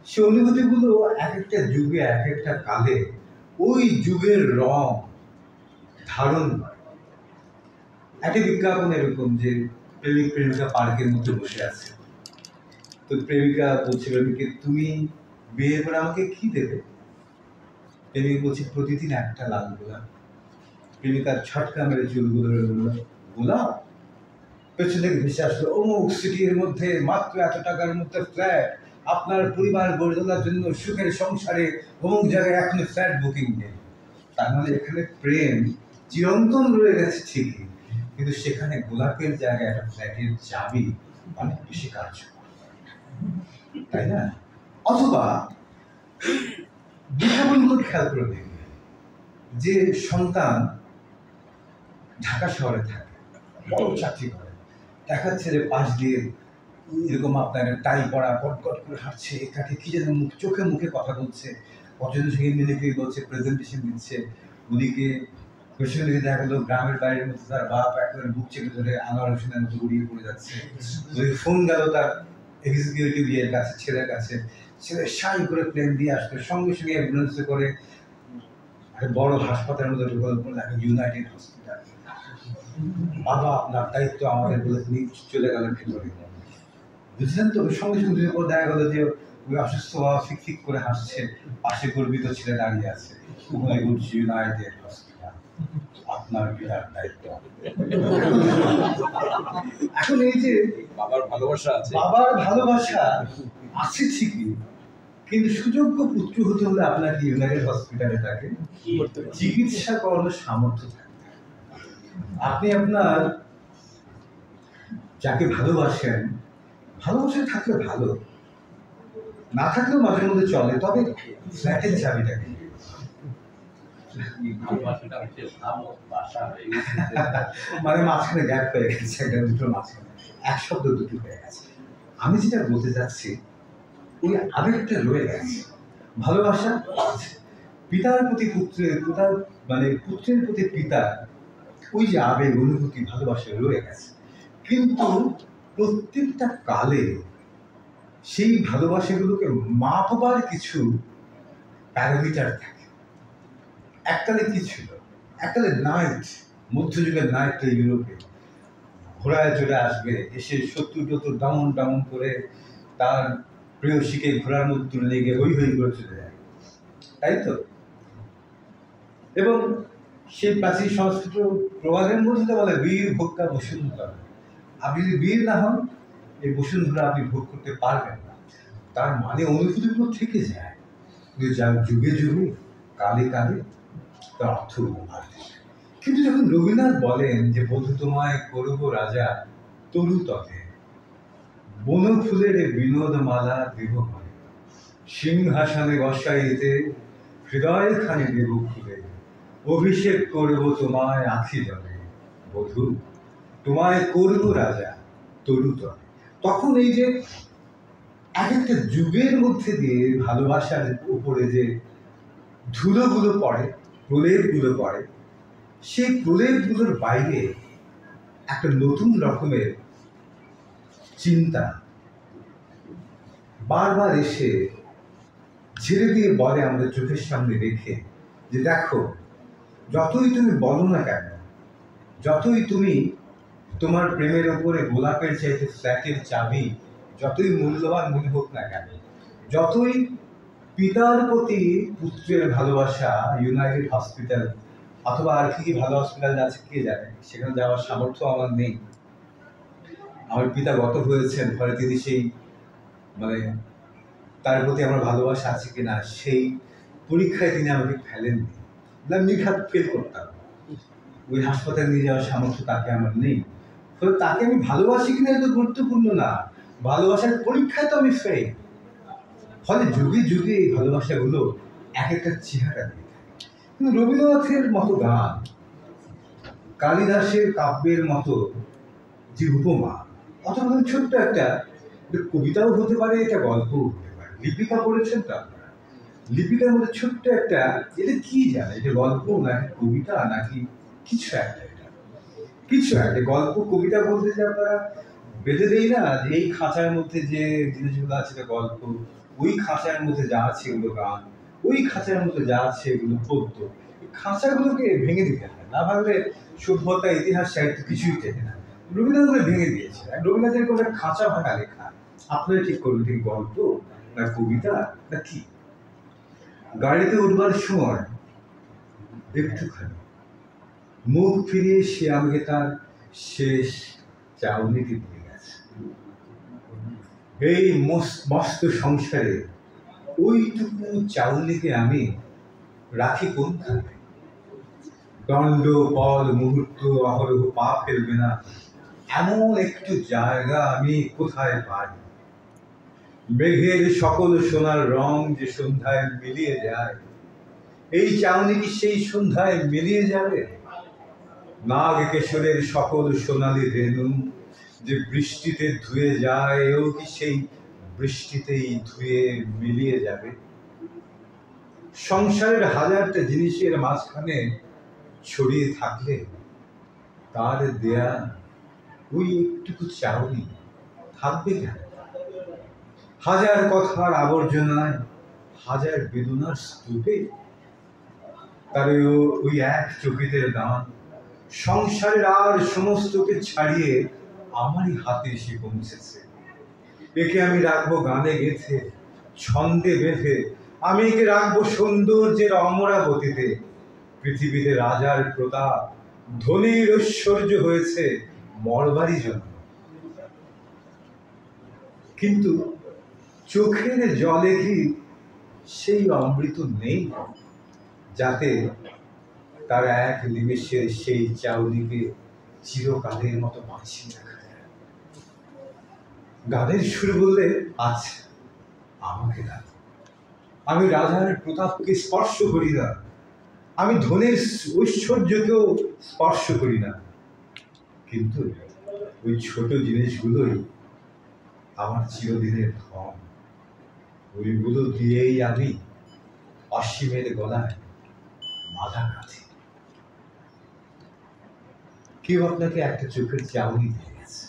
সে অনুভূতিগুলো এক একটা যুগে, এক একটা কালে ওই যুগের রং ধারণ করে। একটা বিজ্ঞাপন এরকম যে প্রেমিক প্রেমিকা পার্কের মধ্যে বসে আছে, তো প্রেমিকা বলছে প্রেমিককে, তুমি বিয়ে করে আমাকে কি দেবে? প্রেমিক বলছে, প্রতিদিন একটা লাল গোলাপ। প্রেমিকার ছটকা মেরে চুলগুলো গোলাপ। পেছন থেকে ভেসে আসলো, অমুক সিটির মধ্যে মাত্র এত টাকার মধ্যে ফ্ল্যাট, আপনার পরিবার গড়ে তোলার জন্য সুখের সংসারে অমুক জায়গায় এখনো ফ্ল্যাট বুকিং নেই। তার মানে এখানে প্রেম চিরন্তন রয়ে গেছে ঠিকই, কিন্তু সেখানে গোলাপের জায়গায় একটা ফ্ল্যাটের চাবি অনেক বেশি কার্যকর, তাই না? অথবা বিজ্ঞাপনগুলো খেয়াল করে দেখবেন, যে সন্তান ঢাকা শহরে থাকে, বড় চাকরি করে, দেখাচ্ছে যে পাশ দিয়ে এরকম আপনার টাই পড়া কটকট করে হাঁটছে, এটাকে কি যেন চোখে মুখে কথা বলছে, কতজন সঙ্গে মিলিকে বলছে, প্রেজেন্টেশন দিচ্ছে। ওদিকে পেছনে দিকে দেখা গেলো গ্রামের বাইরের মধ্যে তার বাপ একেবারে বুক চেপে ধরে আনোয়ার হোসেনের মতো উড়িয়ে পড়ে যাচ্ছে। ওদিকে ফোন গেল তার এক্সিকিউটিভ ইয়ের কাছে, ছেলের কাছে, ছেলে সাই করে প্লেন দিয়ে আসতো, সঙ্গে সঙ্গে অ্যাম্বুলেন্সে করে একটা বড় হাসপাতালের মধ্যে ঢুকানোর পর একটা ইউনাইটেড হসপিটাল। বাবা আপনার দায়িত্ব আমাদের বলে তিনি চলে গেলেন ভেতরে, বুঝলেন তো? ওই সঙ্গে সঙ্গে পর দেখা গেল যে ওই অসুস্থ বাবা ফিক ফিক করে হাসছে, পাশে গর্বিত ছেলে দাঁড়িয়ে আছে, ওখানে বলছি ইউনাইটেড হসপিটাল, আপনার বিরাট দায়িত্ব। এখন এই যে বাবার ভালোবাসা আছে, বাবার ভালোবাসা আছে ঠিকই, কিন্তু সুযোগ্য পুত্র হতে হলে আপনাকে ইউনাইটেড হসপিটালে তাকে চিকিৎসা করানোর সামর্থ্য থাকতে হবে। আপনি আপনার যাকে ভালোবাসেন, ভালোবাসা থাকলে ভালো, না থাকলেও মাঝে মধ্যে চলে, তবে ফ্ল্যাটের চাবিটাকে মানে মাঝখানে গ্যাপ হয়ে গেছে, একটা দুটোর মাঝখানে এক শব্দ দুটো হয়ে গেছে। আমি যেটা বলতে চাচ্ছি, ওই আবেগটা রয়ে গেছে, ভালোবাসা আছে। পিতার প্রতি পুত্রের, পিতার মানে পুত্রের প্রতি পিতার ওই যে আবেগ, অনুভূতি, ভালোবাসা রয়ে গেছে, কিন্তু প্রত্যেকটা কালে সেই ভালোবাসাগুলোকে মাপবার কিছু প্যারামিটার থাকে। এককালে কি ছিল? এককালে নাইট, মধ্যযুগের নাইট ইউরোপে ঘোড়ায় চলে আসবে, এসে শত্রু ডাউন ডাউন করে তার প্রেয়সীকে ঘোড়ার মধ্যে তুলে নিয়ে গিয়ে হই হই করে চলে যায়, তাই তো? এবং সেই প্রাচীন সংস্কৃত প্রবাদের মধ্যে বলে বীর ভোক্তা বসুন্ধরা। আপনি যদি বীর না হন, এই বসুন্ধরা আপনি ভোগ করতে পারবেন না। তার মানে অনুভূতিগুলো থেকে যায়, কিন্তু যা যুগে যুগে কালে কালে তার অর্থগুলো পাল্টে যায়। কিন্তু যখন রবীন্দ্রনাথ বলেন যে বধূ তোমায় করব রাজা তরু তলে, বন ফুলের বিনোদমালা দেব হয়, সিংহাসনে বসাইতে হৃদয় খানি দেব খুলে, অভিষেক করব তোমায় আখি জলে, বধূ তোমায় করব রাজা তরু তলে। তখন এই যে এক একটা যুগের মধ্যে দিয়ে ভালোবাসার উপরে যে ধুলোগুলো পড়ে, প্রলেপগুলো পড়ে, সেই প্রলেপগুলোর বাইরে একটা নতুন রকমের চিন্তা বারবার এসে ঝেড়ে দিয়ে বলে আমাদের চোখের সামনে রেখে যে দেখো, যতই তুমি বলো না কেন, যতই তুমি তোমার প্রেমের ওপরে গোলাপের চাইতে ফ্ল্যাটের চাবি যতই মূল্যবান মনে হোক না কেন, যতই পিতার প্রতি পুত্রের ভালোবাসা ইউনাইটেড হসপিটাল অথবা আর কি ভালো হসপিটাল আছে কে জানে, সেখানে যাওয়ার সামর্থ্য আমার নেই। আমার পিতা গত হয়েছেন, ফলে তিনি সেই মানে তার প্রতি আমার ভালোবাসা আছে কিনা সেই পরীক্ষায় তিনি আমাকে ফেলেননি, নির্ঘাত ফেল করতাম। ওই হাসপাতালে নিয়ে যাওয়ার সামর্থ্য তাকে আমার নেই, ফলে তাকে আমি ভালোবাসি কিনা এত গুরুত্বপূর্ণ না, ভালোবাসার পরীক্ষায় তো আমি ফেল। ফলে যুগে যুগে এই ভালোবাসাগুলো এক একটা চেহারা দিয়ে থাকে। কিন্তু রবীন্দ্রনাথের মতো গান, কালিদাসের কাব্যের মতো যে উপমা, অথবা ছোট্ট একটা কবিতাও হতে পারে, এটা গল্পও হতে পারে। লিপিকা পড়েছেন তো আপনারা, লিপিকার মধ্যে ছোট্ট একটা, এটা কি জানে, এটা গল্প নাকি কবিতা নাকি কিছু একটা, এটা কিছু একটা গল্প কবিতা বলতে যে আপনারা বেঁধে দেই না, যে এই খাঁচার মধ্যে যে জিনিসগুলো আছে এটা গল্প, ওই খাঁচার মধ্যে যা আছে এগুলো গান, ওই খাঁচার মধ্যে যা আছে এগুলো পদ্য। এই খাঁচাগুলোকে ভেঙে দিতে হয়, না ভাবলে সভ্যতা, ইতিহাস, সাহিত্য কিছুই থেকে না। রবীন্দ্রনাথ ভেঙে দিয়েছে। রবীন্দ্রনাথের কোনো খাঁচা ভাঙা লেখা, আপনারা ঠিক করবেন ঠিক গল্প না কবিতা না কি। গাড়িতে উঠবার সময় একটুখানি মুখ ফিরিয়ে সে আমাকে তার শেষ চাউনিটি দিয়ে গেছে। এই মস্ত সংসারে ওইটুকু চাউনিকে আমি রাখি কোনখানে? দণ্ড পল মুহূর্ত অহরহ পা ফেলবে না এমন একটু জায়গা আমি কোথায় পাই? মেঘের সকল সোনার রং যে সন্ধ্যায় মিলিয়ে যায়, এই চাউনি কি সেই সন্ধ্যায় মিলিয়ে যাবে? নাগ কেশরের সকল সোনালি রেণু যে বৃষ্টিতে ধুয়ে যায়, এও কি সেই বৃষ্টিতেই ধুয়ে মিলিয়ে যাবে? সংসারের হাজারটা জিনিসের মাঝখানে ছড়িয়ে থাকলে তার দেয়া ওই একটুকু চাউনি থাকবে কেন? হাজার কথার আবর্জনায়, হাজার বেদনার স্তূপে তার ওই এক চোখেতে দান সংসারের আর সমস্তকে ছাড়িয়ে আমারই হাতে এসে পৌঁছেছে। একে আমি রাখবো গানে গেথে, ছন্দে বেঁধে, আমি একে রাখবো সৌন্দর্যের অমরাবতীতে। পৃথিবীতে রাজার প্রতাপ, ধনীর ঐশ্বর্য হয়েছে মরবারই জন্য। কিন্তু চোখের জলে কি সেই অমৃত নেই, যাতে তার এক নিমেষের সেই চাউনিকে চিরকালের মতো বাঁচিয়ে রাখা যায়? গানের সুর বললে আচ্ছা আমাকে না, আমি রাজার প্রতাপকে স্পর্শ করি না, আমি ধনের ঐশ্বর্যকেও স্পর্শ করি না, কিন্তু ওই ছোট জিনিসগুলোই আমার চিরদিনের ধন। ওইগুলো দিয়েই আমি অসীমের গলায় মালা গাঁথি। কেউ আপনাকে একটা চোখের চাউনি দিয়ে গেছে।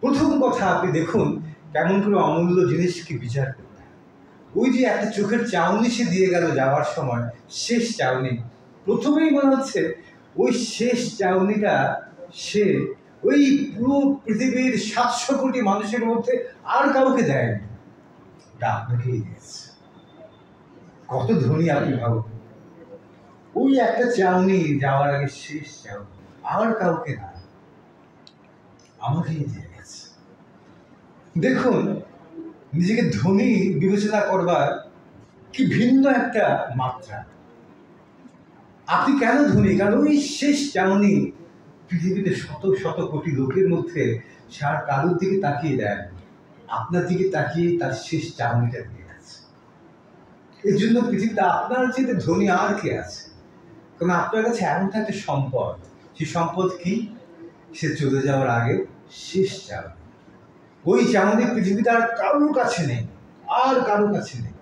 প্রথম কথা আপনি দেখুন কেমন করে অমূল্য জিনিসকে বিচার করতে হয়। ওই যে একটা চোখের চাউনি সে দিয়ে গেল যাওয়ার সময়, শেষ চাউনি, প্রথমেই মনে হচ্ছে ওই শেষ চাউনিটা সে ওই পুরো পৃথিবীর 700 কোটি মানুষের মধ্যে আর কাউকে দেয়নি, এটা আপনাকেই দিয়েছে। কত ধনী আপনি ভাবুন, ওই একটা চাউনি যাওয়ার আগে শেষ চাউনি, আর কাউকে না, আমাকেই দিয়ে গেছে। দেখুন নিজেকে ধনী বিবেচনা করবার কি ভিন্ন একটা মাত্রা। আপনি কেন ধনী? কারণ ওই শেষ চাউনি পৃথিবীতে শত শত কোটি লোকের মধ্যে সে আর কারোর দিকে তাকিয়ে দেন, আপনার দিকে তাকিয়ে তার শেষ চাউনিটা দিয়ে গেছে। এই জন্য পৃথিবীতে আপনার চেয়ে ধনী আর কে আছে? কারণ আপনার কাছে এমন একটা সম্পদ, সেই সম্পদ কি? সে চলে যাওয়ার আগে শেষ চাউনি। ওই চাউনি পৃথিবীতে আর কারোর কাছে নেই, আর কারোর কাছে নেই।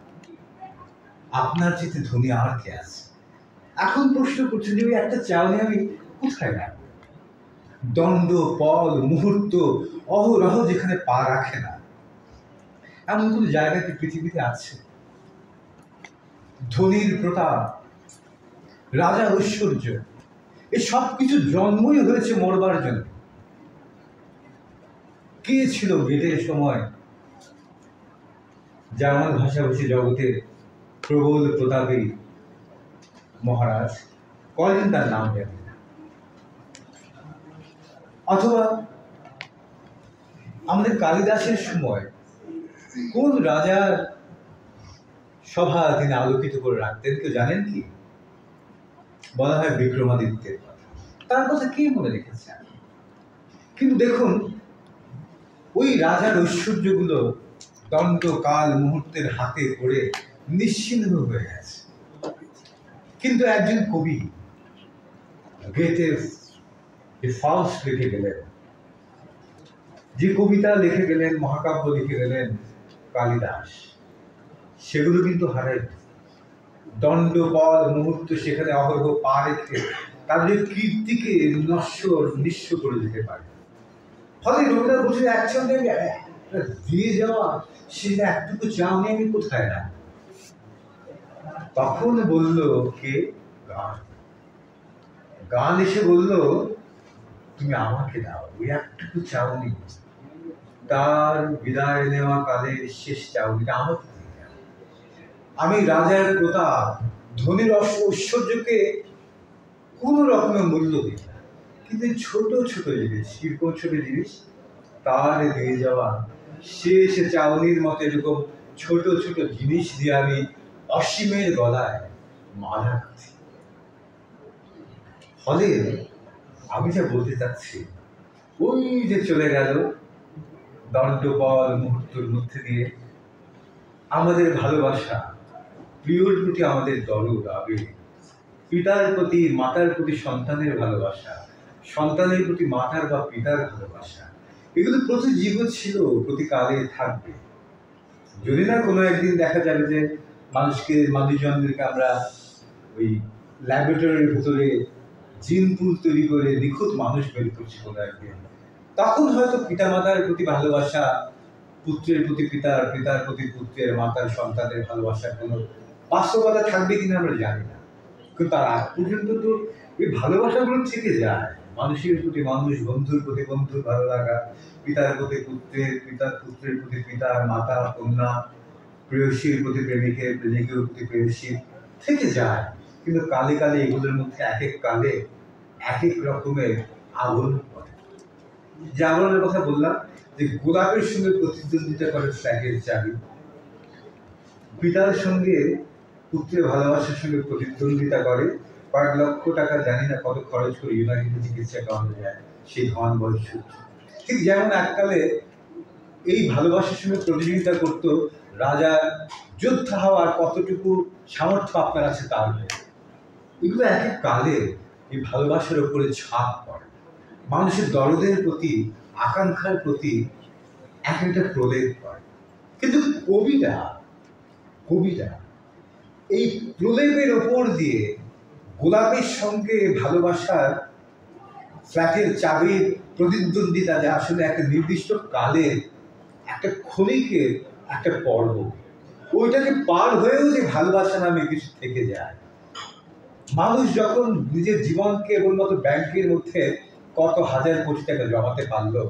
আপনার চেয়ে ধনী আর কে আছে? এখন প্রশ্ন করছেন যে ওই একটা চাউনি আমি কোথায় রাখবো? দণ্ড, পল, মুহূর্ত অহরহ যেখানে পা রাখে না, এমন কোন জায়গা কি পৃথিবীতে আছে? ধনীর প্রতাপ, রাজার ঐশ্বর্য, এই সব কিছু জন্মই হয়েছে মরবার জন্য। কে ছিল গেটের সময় জার্মান ভাষাভাষী জগতের প্রবল প্রতাপী মহারাজ? কয়দিন তার নাম জানি না। অথবা আমাদের কালিদাসের সময় কোন রাজার সভা তিনি আলোকিত করে রাখতেন কেউ জানেন কি? বলা হয় বিক্রমাদিত্যের কথা। তার কথা কে মনে রেখেছে? কিন্তু দেখুন ওই রাজার ঐশ্বর্যগুলো দণ্ড, কাল, মুহূর্তের হাতে পড়ে নিশ্চিহ্ন হয়ে গেছে। কিন্তু একজন কবি গেটে ফাউস্ট লিখে গেলেন, যে কবিতা লিখে গেলেন, মহাকাব্য লিখে গেলেন কালিদাস, সেগুলো কিন্তু হারাই। দণ্ড, পদ, মুহূর্ত সেখানে অহরহ পা রেখে তাদের কীর্তিকে নিঃস্ব করে দিতে পারে। ফলে রবীন্দ্রনাথ বসে একসঙ্গে দিয়ে যাওয়া সেটা একটুকু চাউনি আমি কোথায় না। তখন বলল কে? গান। গান এসে বলল তুমি আমাকে দাও ওই একটুকু চাউনি, তার বিদায় নেওয়া কালের শেষ চাউনিটা আমাকে দিয়ে দাও। আমি রাজার প্রতাপ, ধনীর ঐশ্বর্যকে কোন রকমের মূল্য দিই না, কিন্তু ছোট ছোট জিনিস, কিরকম ছোট জিনিস, তার দিয়ে যাওয়া শেষ চাউনির মতো এরকম ছোট ছোট জিনিস দিয়ে আমি অসীমের গলায় মালা গাঁথি। ফলে আমি যা বলতে চাচ্ছি, ওই যে চলে গেল দণ্ডপল মুহূর্তের মধ্যে দিয়ে আমাদের ভালোবাসা, প্রিয়র প্রতি আমাদের দরদ, আবেগ, পিতার প্রতি মাতার প্রতি সন্তানের ভালোবাসা, সন্তানের প্রতি মাতার বা পিতার ভালোবাসা, এগুলো প্রতি জীব ছিল, প্রতি কালে থাকবে। যদি না কোনো একদিন দেখা যাবে যে মানুষজনদেরকে আমরা ওই ল্যাবরেটরির ভিতরে জিন পুল তৈরি করে নিখুঁত মানুষ বের করছি কোনো একদিন, তখন হয়তো পিতা মাতার প্রতি ভালোবাসা, পুত্রের প্রতি পিতার, পিতার প্রতি পুত্রের, মাতার সন্তানের ভালোবাসার কোনো বাস্তবতা থাকবে কিনা আমরা জানি না। কিন্তু তার আগ পর্যন্ত তো এই ভালোবাসাগুলো থেকে যায়। মানুষের প্রতি মানুষ, বন্ধুর প্রতি বন্ধুর ভালো লাগা, পিতার প্রতি পুত্রের, পিতার পুত্রের প্রতি পিতা, মাতা কন্যা, প্রেয়সীর প্রতি প্রেমিকের, প্রেমিকের প্রতি প্রেয়সী থেকে যায়। কিন্তু কালে কালে এগুলোর মধ্যে এক এক কালে এক এক রকমের আগুন পড়ে। যে আগুনের কথা বললাম, যে গোলাপের সঙ্গে প্রতিদ্বন্দ্বিতা করে ফ্ল্যাটের চাবি, পিতার সঙ্গে পুত্রের ভালোবাসার সঙ্গে প্রতিদ্বন্দ্বিতা করে কয়েক লক্ষ টাকা, জানি না কত খরচ করে ইউনাইটেডে চিকিৎসা করানো যায় সেই ধন বয়স। ঠিক যেমন এককালে এই ভালোবাসার সঙ্গে প্রতিযোগিতা করতো রাজা যোদ্ধা হওয়ার কতটুকু সামর্থ্য আপনার আছে তার। এগুলো এক এক কালে এই ভালোবাসার উপরে ছাপ পড়ে, মানুষের দরদের প্রতি, আকাঙ্ক্ষার প্রতি এক একটা প্রলেপ পড়ে। কিন্তু কবিতা এই প্রলেপের ওপর দিয়ে গোলাপের সঙ্গে ভালোবাসার ফ্ল্যাটের চাবির প্রতিদ্বন্দ্বিতা, যে আসলে একটা নির্দিষ্ট কালের একটা ক্ষণিকের একটা পর্ব, ওইটাকে পার হয়েও যে ভালোবাসা নামে কিছু থেকে যায়। মানুষ যখন নিজের জীবনকে কেবলমাত্র ব্যাংকের মধ্যে কত হাজার কোটি টাকা জমাতে পারলো,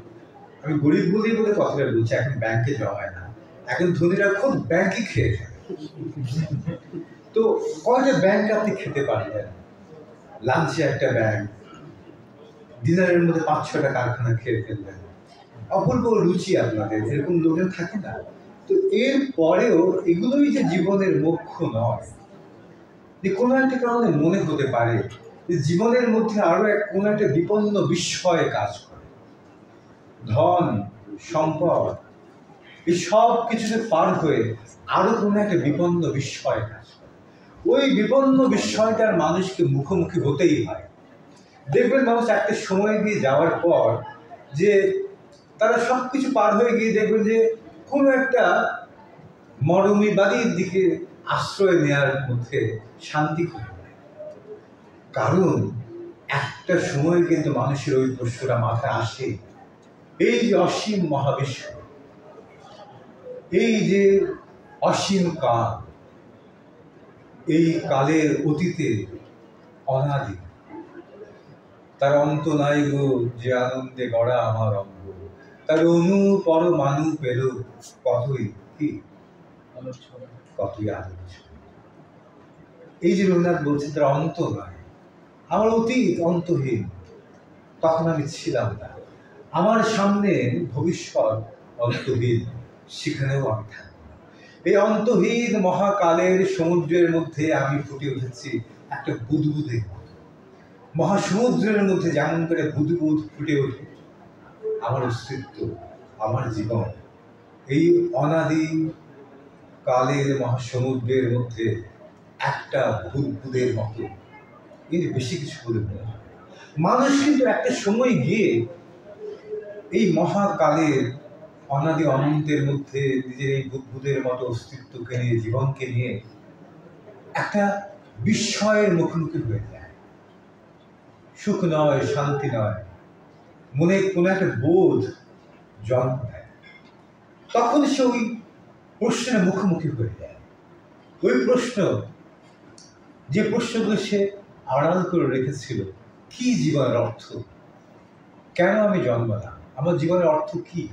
আমি গরিব বলেই বলে কথাটা বলছি, এখন ব্যাংকে জমায় না, এখন ধনীরা খুব ব্যাংকই খেয়ে থাকে। তো কয়টা ব্যাংক আপনি খেতে পারলেন? লাঞ্চে একটা ব্যাংক, ডিনারের মধ্যে 5-6টা কারখানা খেয়ে ফেললেন, অপূর্ব রুচি আপনাদের, এরকম লোকের থাকে না? তো এর পরেও এগুলোই যে জীবনের মোক্ষ নয়। যে কোনো একটা কারণে মনে হতে পারে যে জীবনের মধ্যে আরো কোনো একটা বিপন্ন বিস্ময় কাজ করে, ধন সম্পদ এই সব কিছুতে পার হয়ে আরো কোনো একটা বিপন্ন বিস্ময় কাজ করে। ওই বিপন্ন বিস্ময়টার মানুষকে মুখোমুখি হতেই হয়। দেখবেন মানুষ একটা সময় দিয়ে যাওয়ার পর যে তারা সব কিছু পার হয়ে গিয়ে দেখবেন যে কোনো একটা মরমীবাদীর দিকে আশ্রয় নেওয়ার মধ্যে শান্তি খুঁজে পায়। কারণ একটা সময় কিন্তু মানুষের ওই প্রশ্নটা মাথায় আসে, এই যে অসীম মহাবিশ্ব, এই যে অসীম কাল, এই কালের অতীতে অনাদি, তার অন্ত নাই গো যে আনন্দে গড়া আমার অঙ্গ, তার অনু পরমাণু পেল কতই কি কতই আলোচনা। এই যে রবীন্দ্রনাথ বলছেন তার অন্ত নাই, আমার অতীত অন্তহীন, তখন আমি ছিলাম না, আমার সামনে ভবিষ্যৎ অন্তহীন, সেখানেও আমি থাকবো। এই অন্তহীন মহাকালের সমুদ্রের মধ্যে আমি ফুটে উঠেছি একটা বুদবুদের মতো। মহাসমুদ্রের মধ্যে যেমন করে বুদবুদ ফুটে ওঠে, আমার অস্তিত্ব, আমার জীবন এই অনাদি কালের মহাসমুদ্রের মধ্যে একটা বুদবুদের মতো। এর বেশি কিছু বলে মনে হয় মানুষ কিন্তু একটা সময় গিয়ে এই মহাকালের অনাদি অনন্তের মধ্যে নিজের এই বুদবুদের মতো অস্তিত্বকে নিয়ে, জীবনকে নিয়ে একটা বিস্ময়ের মুখোমুখি হয়ে যায়। সুখ নয়, শান্তি নয়, মনে কোনো একটা বোধ জন্ম নেয়। তখন সে ওই প্রশ্নের মুখোমুখি হয়ে যায়। ওই প্রশ্ন, যে প্রশ্নগুলো সে আড়াল করে রেখেছিল, কি জীবনের অর্থ, কেন আমি জন্মালাম, আমার জীবনের অর্থ কি,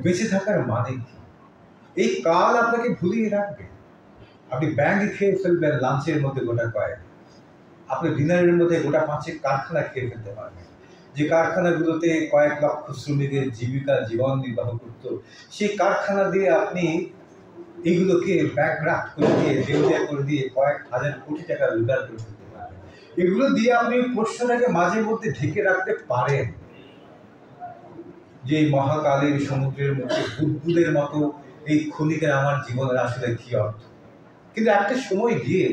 বেঁচে থাকার মানে কি? এই কাল আপনাকে ভুলিয়ে রাখবে। আপনি ব্যাংকে খেয়ে ফেলবেন লাঞ্চের মধ্যে গোটা কয়েক, আপনি ডিনারের মধ্যে গোটা 5 কারখানা খেয়ে ফেলতে পারবেন, যে কারখানাগুলোতে কয়েক লক্ষ শ্রমিকের জীবিকা জীবন নির্বাহ করত। সেই কারখানা দিয়ে আপনি এগুলোকে ব্যাকগ্রাফট করে দিয়ে, দেউলিয়া করে দিয়ে কয়েক হাজার কোটি টাকা রোজগার করে ফেলতে পারবেন। এগুলো দিয়ে আপনি প্রশ্নটাকে মাঝে মধ্যে ঢেকে রাখতে পারেন যে মহাকালের সমুদ্রের মধ্যে বুদবুদের মতো এই ক্ষণিকের আমার জীবনের আসলে কি অর্থ। কিন্তু একটা সময় গিয়ে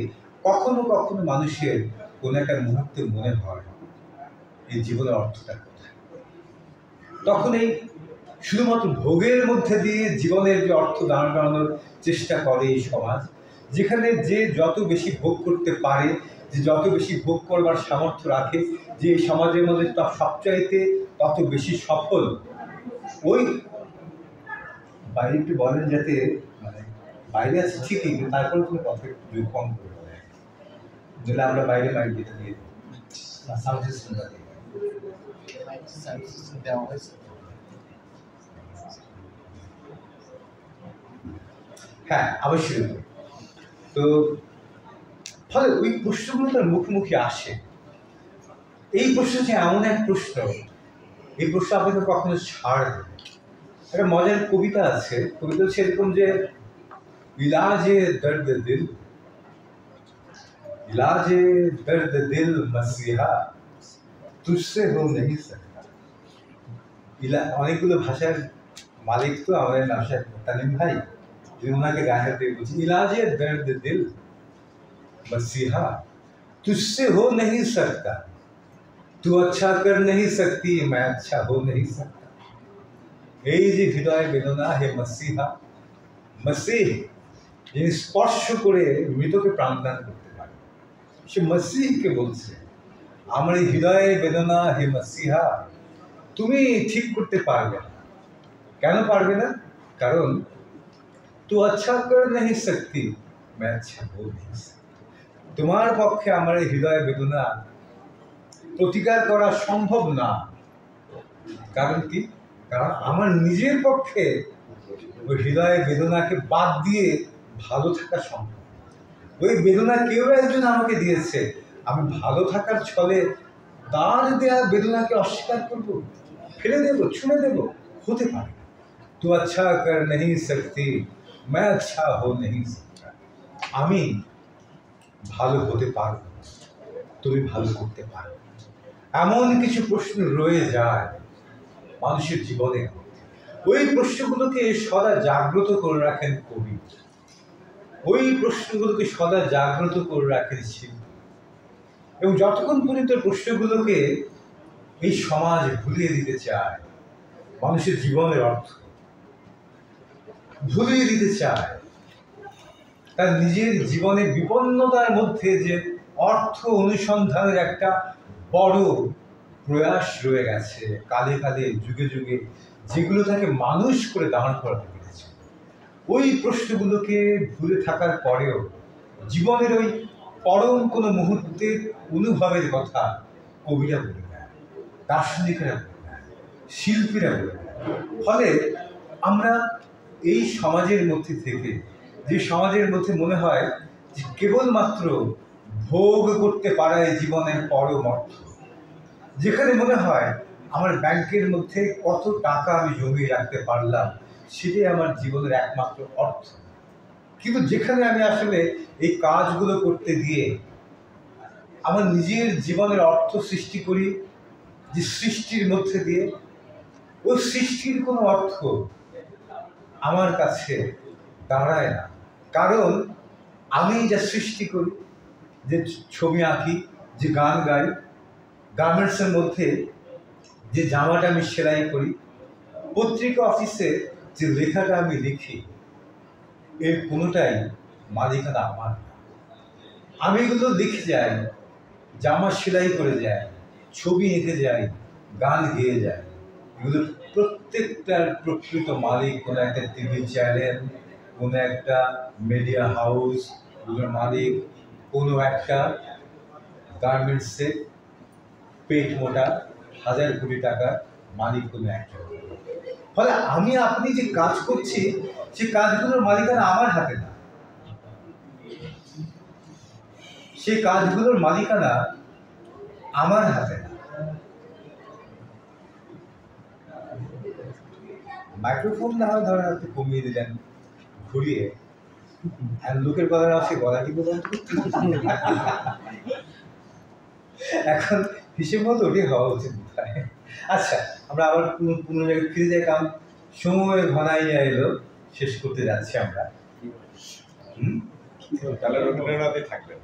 কখনো কখনো মানুষের কোনো একটা মুহূর্তে মনে হয় এই জীবনের অর্থটা কোথায়। তখন এই শুধুমাত্র ভোগের মধ্যে দিয়ে জীবনের যে অর্থ দাঁড় করানোর চেষ্টা করে এই সমাজ, যেখানে যে যত বেশি ভোগ করতে পারে, যে যত বেশি ভোগ করবার সামর্থ্য রাখে, যে এই সমাজের মধ্যে সবচাইতে তত বেশি সফল। ওই বাইরে একটু বলেন যাতে, মানে বাইরে আছে ঠিকই, কিন্তু তারপরে কোনো কথা একটু কম করে বলেন। যেটা আমরা বাইরে বাইরে যেটা দিয়ে সাউন্ড সিস্টেমটা দিয়ে। দেওয়া হয়েছে। হ্যাঁ অবশ্যই। তো ফলে ওই প্রশ্নগুলো তার মুখোমুখি আসে। এই প্রশ্ন হচ্ছে এমন এক প্রশ্ন, এই প্রশ্ন আপনাকে কখনো ছাড় দেবে। একটা মজার কবিতা আছে, কবিতা হচ্ছে এরকম যে ইলাজে দর্দ দিল, ইলাজে দর্দ দিল মসিহা তুঝসে হো নেহি সকতা। অনেকগুলো ভাষার মালিক তো আমাদের নামসার তালিম ভাই, যিনি ওনাকে গায়ে বলছি ইলাজে দর্দ দিল मसीहा तुझसे हो नहीं सकता, तू अच्छा कर नहीं सकती, मैं अच्छा हो नहीं सकता। এই যে হৃদয় বেদনা হে মসিহা, মসিহ যিনি স্পর্শ করে মৃতকে প্রাণদান করতে পারে, সে মসিহকে বলছে আমার এই হৃদয়ের বেদনা হে মসিহা তুমি ঠিক করতে পারবে না। কেন পারবে না? কারণ তু আচ্ছা কর नहीं सकती, मैं अच्छा हो नहीं सकता। তোমার পক্ষে আমার এই হৃদয় বেদনা প্রতিকার করা সম্ভব না। কারণ কি? কারণ আমার নিজের পক্ষে ওই হৃদয় বেদনাকে বাদ দিয়ে ভালো থাকা সম্ভব। ওই বেদনা কেউ একজন আমাকে দিয়েছে, আমি ভালো থাকার ছলে তার দেয়া বেদনাকে অস্বীকার করবো, ফেলে দেবো, ছুঁড়ে দেবো? হতে পারে। তু আচ্ছা কর नहीं सकती, मैं अच्छा हो नहीं सकता। আমি ভালো হতে পারবো, তুমি ভালো করতে পারো। এমন কিছু প্রশ্ন রয়ে যায় মানুষের জীবনে, ওই প্রশ্নগুলোকে সদা জাগ্রত করে রাখেন কবি, ওই প্রশ্নগুলোকে সদা জাগ্রত করে রাখেন শিল্পী। এবং যতক্ষণ পর্যন্ত প্রশ্নগুলোকে এই সমাজ ভুলিয়ে দিতে চায়, মানুষের জীবনের অর্থ ভুলিয়ে দিতে চায়, তার নিজের জীবনের বিপন্নতার মধ্যে যে অর্থ অনুসন্ধানের একটা বড় প্রয়াস রয়ে গেছে, কালে কালে যুগে যুগে যেগুলো তাকে মানুষ করে দাঁড় করাতে পেরেছে, ওই প্রশ্নগুলোকে ভুলে থাকার পরেও জীবনের ওই পরম কোনো মুহূর্তের অনুভবের কথা কবিরা বলে দেয়, দার্শনিকরা বলে দেয়, শিল্পীরা বলে দেয়। ফলে আমরা এই সমাজের মধ্যে থেকে, যে সমাজের মধ্যে মনে হয় যে কেবলমাত্র ভোগ করতে পারায় জীবনের পরম অর্থ, যেখানে মনে হয় আমার ব্যাংকের মধ্যে কত টাকা আমি জমিয়ে রাখতে পারলাম সেটাই আমার জীবনের একমাত্র অর্থ, কিন্তু যেখানে আমি আসলে এই কাজগুলো করতে গিয়ে আমার নিজের জীবনের অর্থ সৃষ্টি করি, যে সৃষ্টির মধ্যে দিয়ে, ওই সৃষ্টির কোনো অর্থ আমার কাছে দাঁড়ায় না। কারণ আমি যা সৃষ্টি করি, যে ছবি আঁকি, যে গান গাই, গার্মেন্টসের মধ্যে যে জামাটা আমি সেলাই করি, পত্রিকা অফিসে যে লেখাটা আমি লিখি, এর কোনোটাই মালিকানা আমার না। আমি এগুলো লিখে যাই, জামা সেলাই করে যাই, ছবি এঁকে যাই, গান গেয়ে যাই, এগুলো প্রত্যেকটার প্রকৃত মালিক কোনো একটা টিভি চ্যানেল, কোনো একটা মিডিয়া হাউস, এগুলোর মালিক কোনো একটা গার্মেন্টসে পেট মোটা 1000 কোটি টাকার মালিক কোনো একটা। ফলে আমি আপনি যে কাজ করছি সে কাজগুলোর মালিকানা আমার হাতে না, সেই কাজগুলোর মালিকানা আমার হাতে না। মাইক্রোফোন না হয় ধরেন আপনি কমিয়ে দিলেন ঘুরিয়ে, আর লোকের গলার আছে, গলা কি বলেন? এখন হিসেব মতো ওটাই হওয়া উচিত। আচ্ছা, আমরা আবার পুরো জায়গায় ফিরে যাই, কারণ সময় ঘনাইয়া এলো, শেষ করতে যাচ্ছি আমরা। তাহলে রবীন্দ্রনাথই থাকবেন।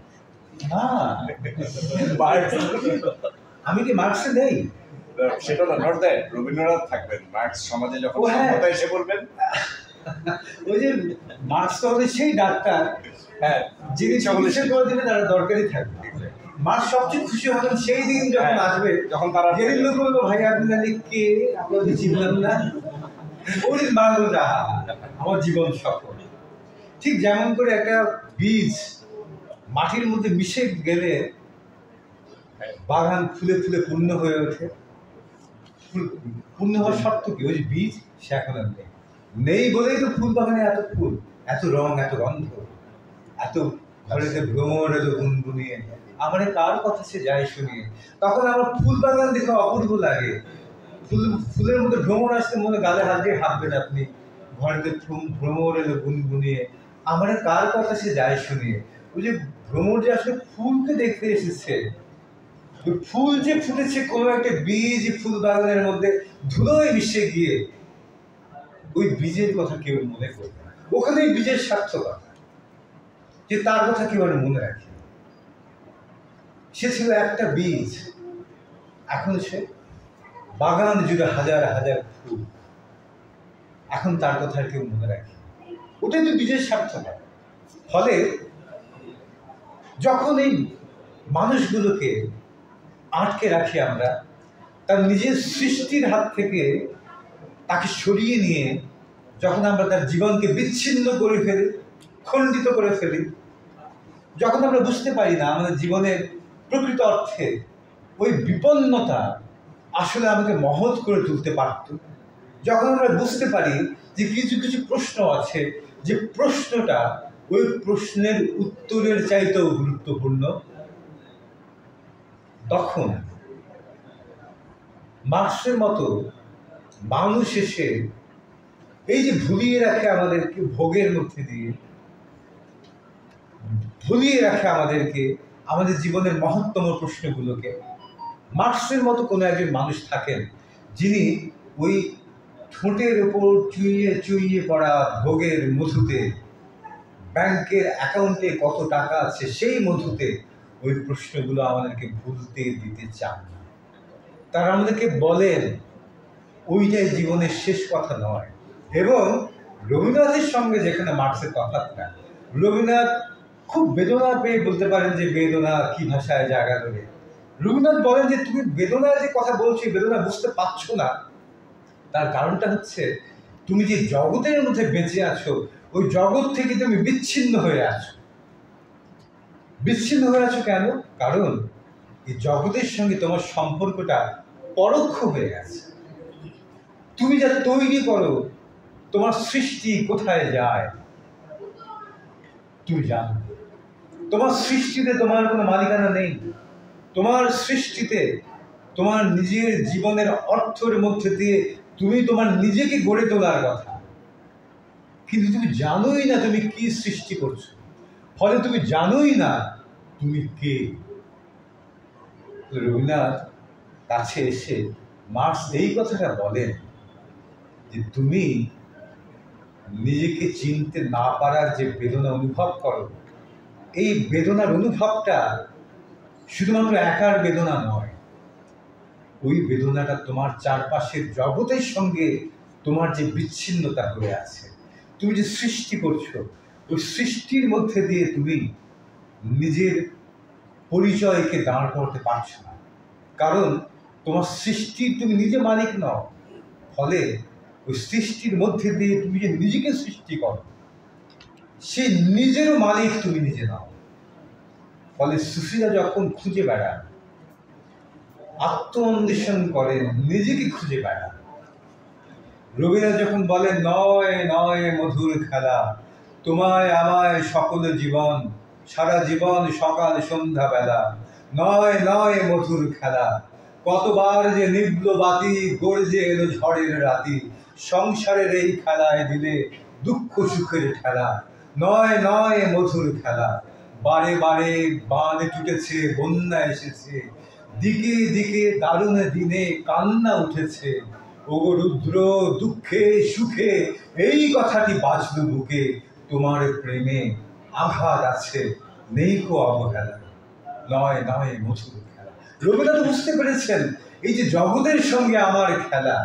আমি কি মার্কসে নেই? সেটা না, নট দ্যাট, রবীন্দ্রনাথ থাকবেন, মার্কস সমাজে যখন ক্ষমতায় এসে বলবেন। ওই যে মার্কস তো হলে সেই ডাক্তার, হ্যাঁ, যিনি চিকিৎসা করে দেবে তারা দরকারই থাকবে। মার্কস সবচেয়ে খুশি হবেন সেই দিন যখন আসবে, যখন তারা যেদিন লোক বলবো ভাই আপনি জানি কে, আপনাকে চিনলাম না, ওই দিন বাংলা যা আমার জীবন সফল। ঠিক যেমন করে একটা বীজ মাটির মধ্যে মিশে গেলে বাগান ফুলে ফুলে পূর্ণ হয়ে ওঠে। পূর্ণ হওয়ার শর্ত কি? ওই যে বীজ সে এখন আর নেই, নেই বলেই তো ফুল বাগানে এত ফুল, এত রং, এত গন্ধ, এত ঘরেতে ভ্রমর এলো গুনগুনিয়ে, আমার কার কথা সে যায় শুনিয়ে। তখন আমার ফুল বাগান দেখে অপূর্ব লাগে। ফুলের মধ্যে ভ্রমর আসতে মনে গালে হাত দিয়ে হাঁটবেন আপনি, ঘরেতে ভ্রমর এলো গুনগুনিয়ে, আমার কার কথা সে যায় শুনিয়ে। ওই যে ভ্রমর যে আসলে ফুলকে দেখতে এসেছে, ফুল যে ফুটেছে কোনো একটা বীজ ফুল বাগানের মধ্যে ধুলোয় মিশে গিয়ে, ওই বীজের কথা কেউ মনে করবে না। ওখানেই বীজের সার্থকতা, যে তার কথা কেউ আর মনে রাখে। সে ছিল একটা বীজ, এখন সে বাগান জুড়ে হাজার হাজার ফুল, এখন তার কথা আর কেউ মনে রাখে। ওটাই তো বীজের সার্থকতা। ফলে যখন এই মানুষগুলোকে আটকে রাখি আমরা, তার নিজের সৃষ্টির হাত থেকে তাকে সরিয়ে নিয়ে যখন আমরা তার জীবনকে বিচ্ছিন্ন করে ফেলি, খণ্ডিত করে ফেলি, যখন আমরা বুঝতে পারি না আমাদের জীবনের প্রকৃত অর্থে ওই বিপন্নতা আসলে আমাকে মহৎ করে তুলতে পারত, যখন আমরা বুঝতে পারি যে কিছু কিছু প্রশ্ন আছে যে প্রশ্নটা ওই প্রশ্নের উত্তরের চাইতেও গুরুত্বপূর্ণ, তখন মার্ক্সের মতো মানুষ এসে এই যে ভুলিয়ে রাখে আমাদেরকে ভোগের মধ্যে দিয়ে, ভুলিয়ে রাখে আমাদেরকে আমাদের জীবনের মহত্তম প্রশ্নগুলোকে, মার্ক্সের মতো কোনো একজন মানুষ থাকেন যিনি ওই ঠোঁটের ওপর চুইয়ে চুইয়ে পড়া ভোগের মধুতে, ব্যাংকের অ্যাকাউন্টে কত টাকা আছে সেই মধুতে ওই প্রশ্নগুলো আমাদেরকে ভুলতে দিতে চান না। তারা আমাদেরকে বলেন ওইটাই জীবনের শেষ কথা নয়। এবং রবীন্দ্রনাথের সঙ্গে যেখানে মার্ক্সের তফাৎটা, রবীন্দ্রনাথ খুব বেদনা পেয়ে বলতে পারেন যে বেদনা কি ভাষায় জায়গা ধরে। রবীন্দ্রনাথ বলেন যে তুমি বেদনা যে কথা বলছো, বেদনা বুঝতে পারছো না, তার কারণটা হচ্ছে তুমি যে জগতের মধ্যে বেঁচে আছো ওই জগৎ থেকে তুমি বিচ্ছিন্ন হয়ে আছো। বিচ্ছিন্ন হয়ে আছো কেন? কারণ এই জগতের সঙ্গে তোমার সম্পর্কটা পরোক্ষ হয়ে গেছে। তুমি যা তৈরি করো, তোমার সৃষ্টি কোথায় যায় তুমি জানো। তোমার সৃষ্টিতে তোমার কোনো মালিকানা নেই। তোমার সৃষ্টিতে তোমার নিজের জীবনের অর্থের মধ্যে দিয়ে তুমি তোমার নিজেকে গড়ে তোলার কথা, কিন্তু তুমি জানোই না তুমি কি সৃষ্টি করছো। ফলে তুমি জানোই না তুমি কে। রবীন্দ্রনাথ কাছে এসে মার্ক্স এই কথাটা বলেন যে তুমি নিজেকে চিনতে না পারার যে বেদনা অনুভব করো, এই বেদনার অনুভবটা শুধুমাত্র একার বেদনা নয়, ওই বেদনাটা তোমার চারপাশের জগতের সঙ্গে তোমার যে বিচ্ছিন্নতা হয়ে আছে, তুমি যে সৃষ্টি করছো ওই সৃষ্টির মধ্যে দিয়ে তুমি নিজের পরিচয়কে দাঁড় করতে পারছো না। কারণ তোমার সৃষ্টির তুমি নিজে মালিক নও। ফলে ওই সৃষ্টির মধ্যে দিয়ে তুমি যে নিজেকে সৃষ্টি করো সেই নিজেরও মালিক তুমি নিজে নাও। ফলে সুফিরা যখন খুঁজে বেড়ান, আত্মঅন্বেষণ করেন, নিজেকে খুঁজে বেড়ান। রবীন্দ্রনাথ যখন বলেন নয় নয় মধুর খেলা, তোমায় আমায় সকল জীবন, সারা জীবন সকাল সন্ধ্যা বেলা, নয় নয় মধুর খেলা, কতবার যে নিভল বাতি গর্জে এলো ঝড়ের রাতি, সংসারের এই খেলায় দিলে দুঃখ সুখের ঠেলা, নয় নয় মধুর খেলা, বারে বারে বাঁধ টুটেছে, বন্যা এসেছে, দিকে দিকে দারুণ দিনে কান্না উঠেছে, ওগো রুদ্র দুঃখে সুখে এই কথাটি বাজল বুকে, তোমার প্রেমে আঘাত আছে নেই কো অবহেলা, নয় নয় মধুর খেলা। রবীন্দ্রনাথ বুঝতে পেরেছেন এই যে জগতের সঙ্গে আমার খেলা,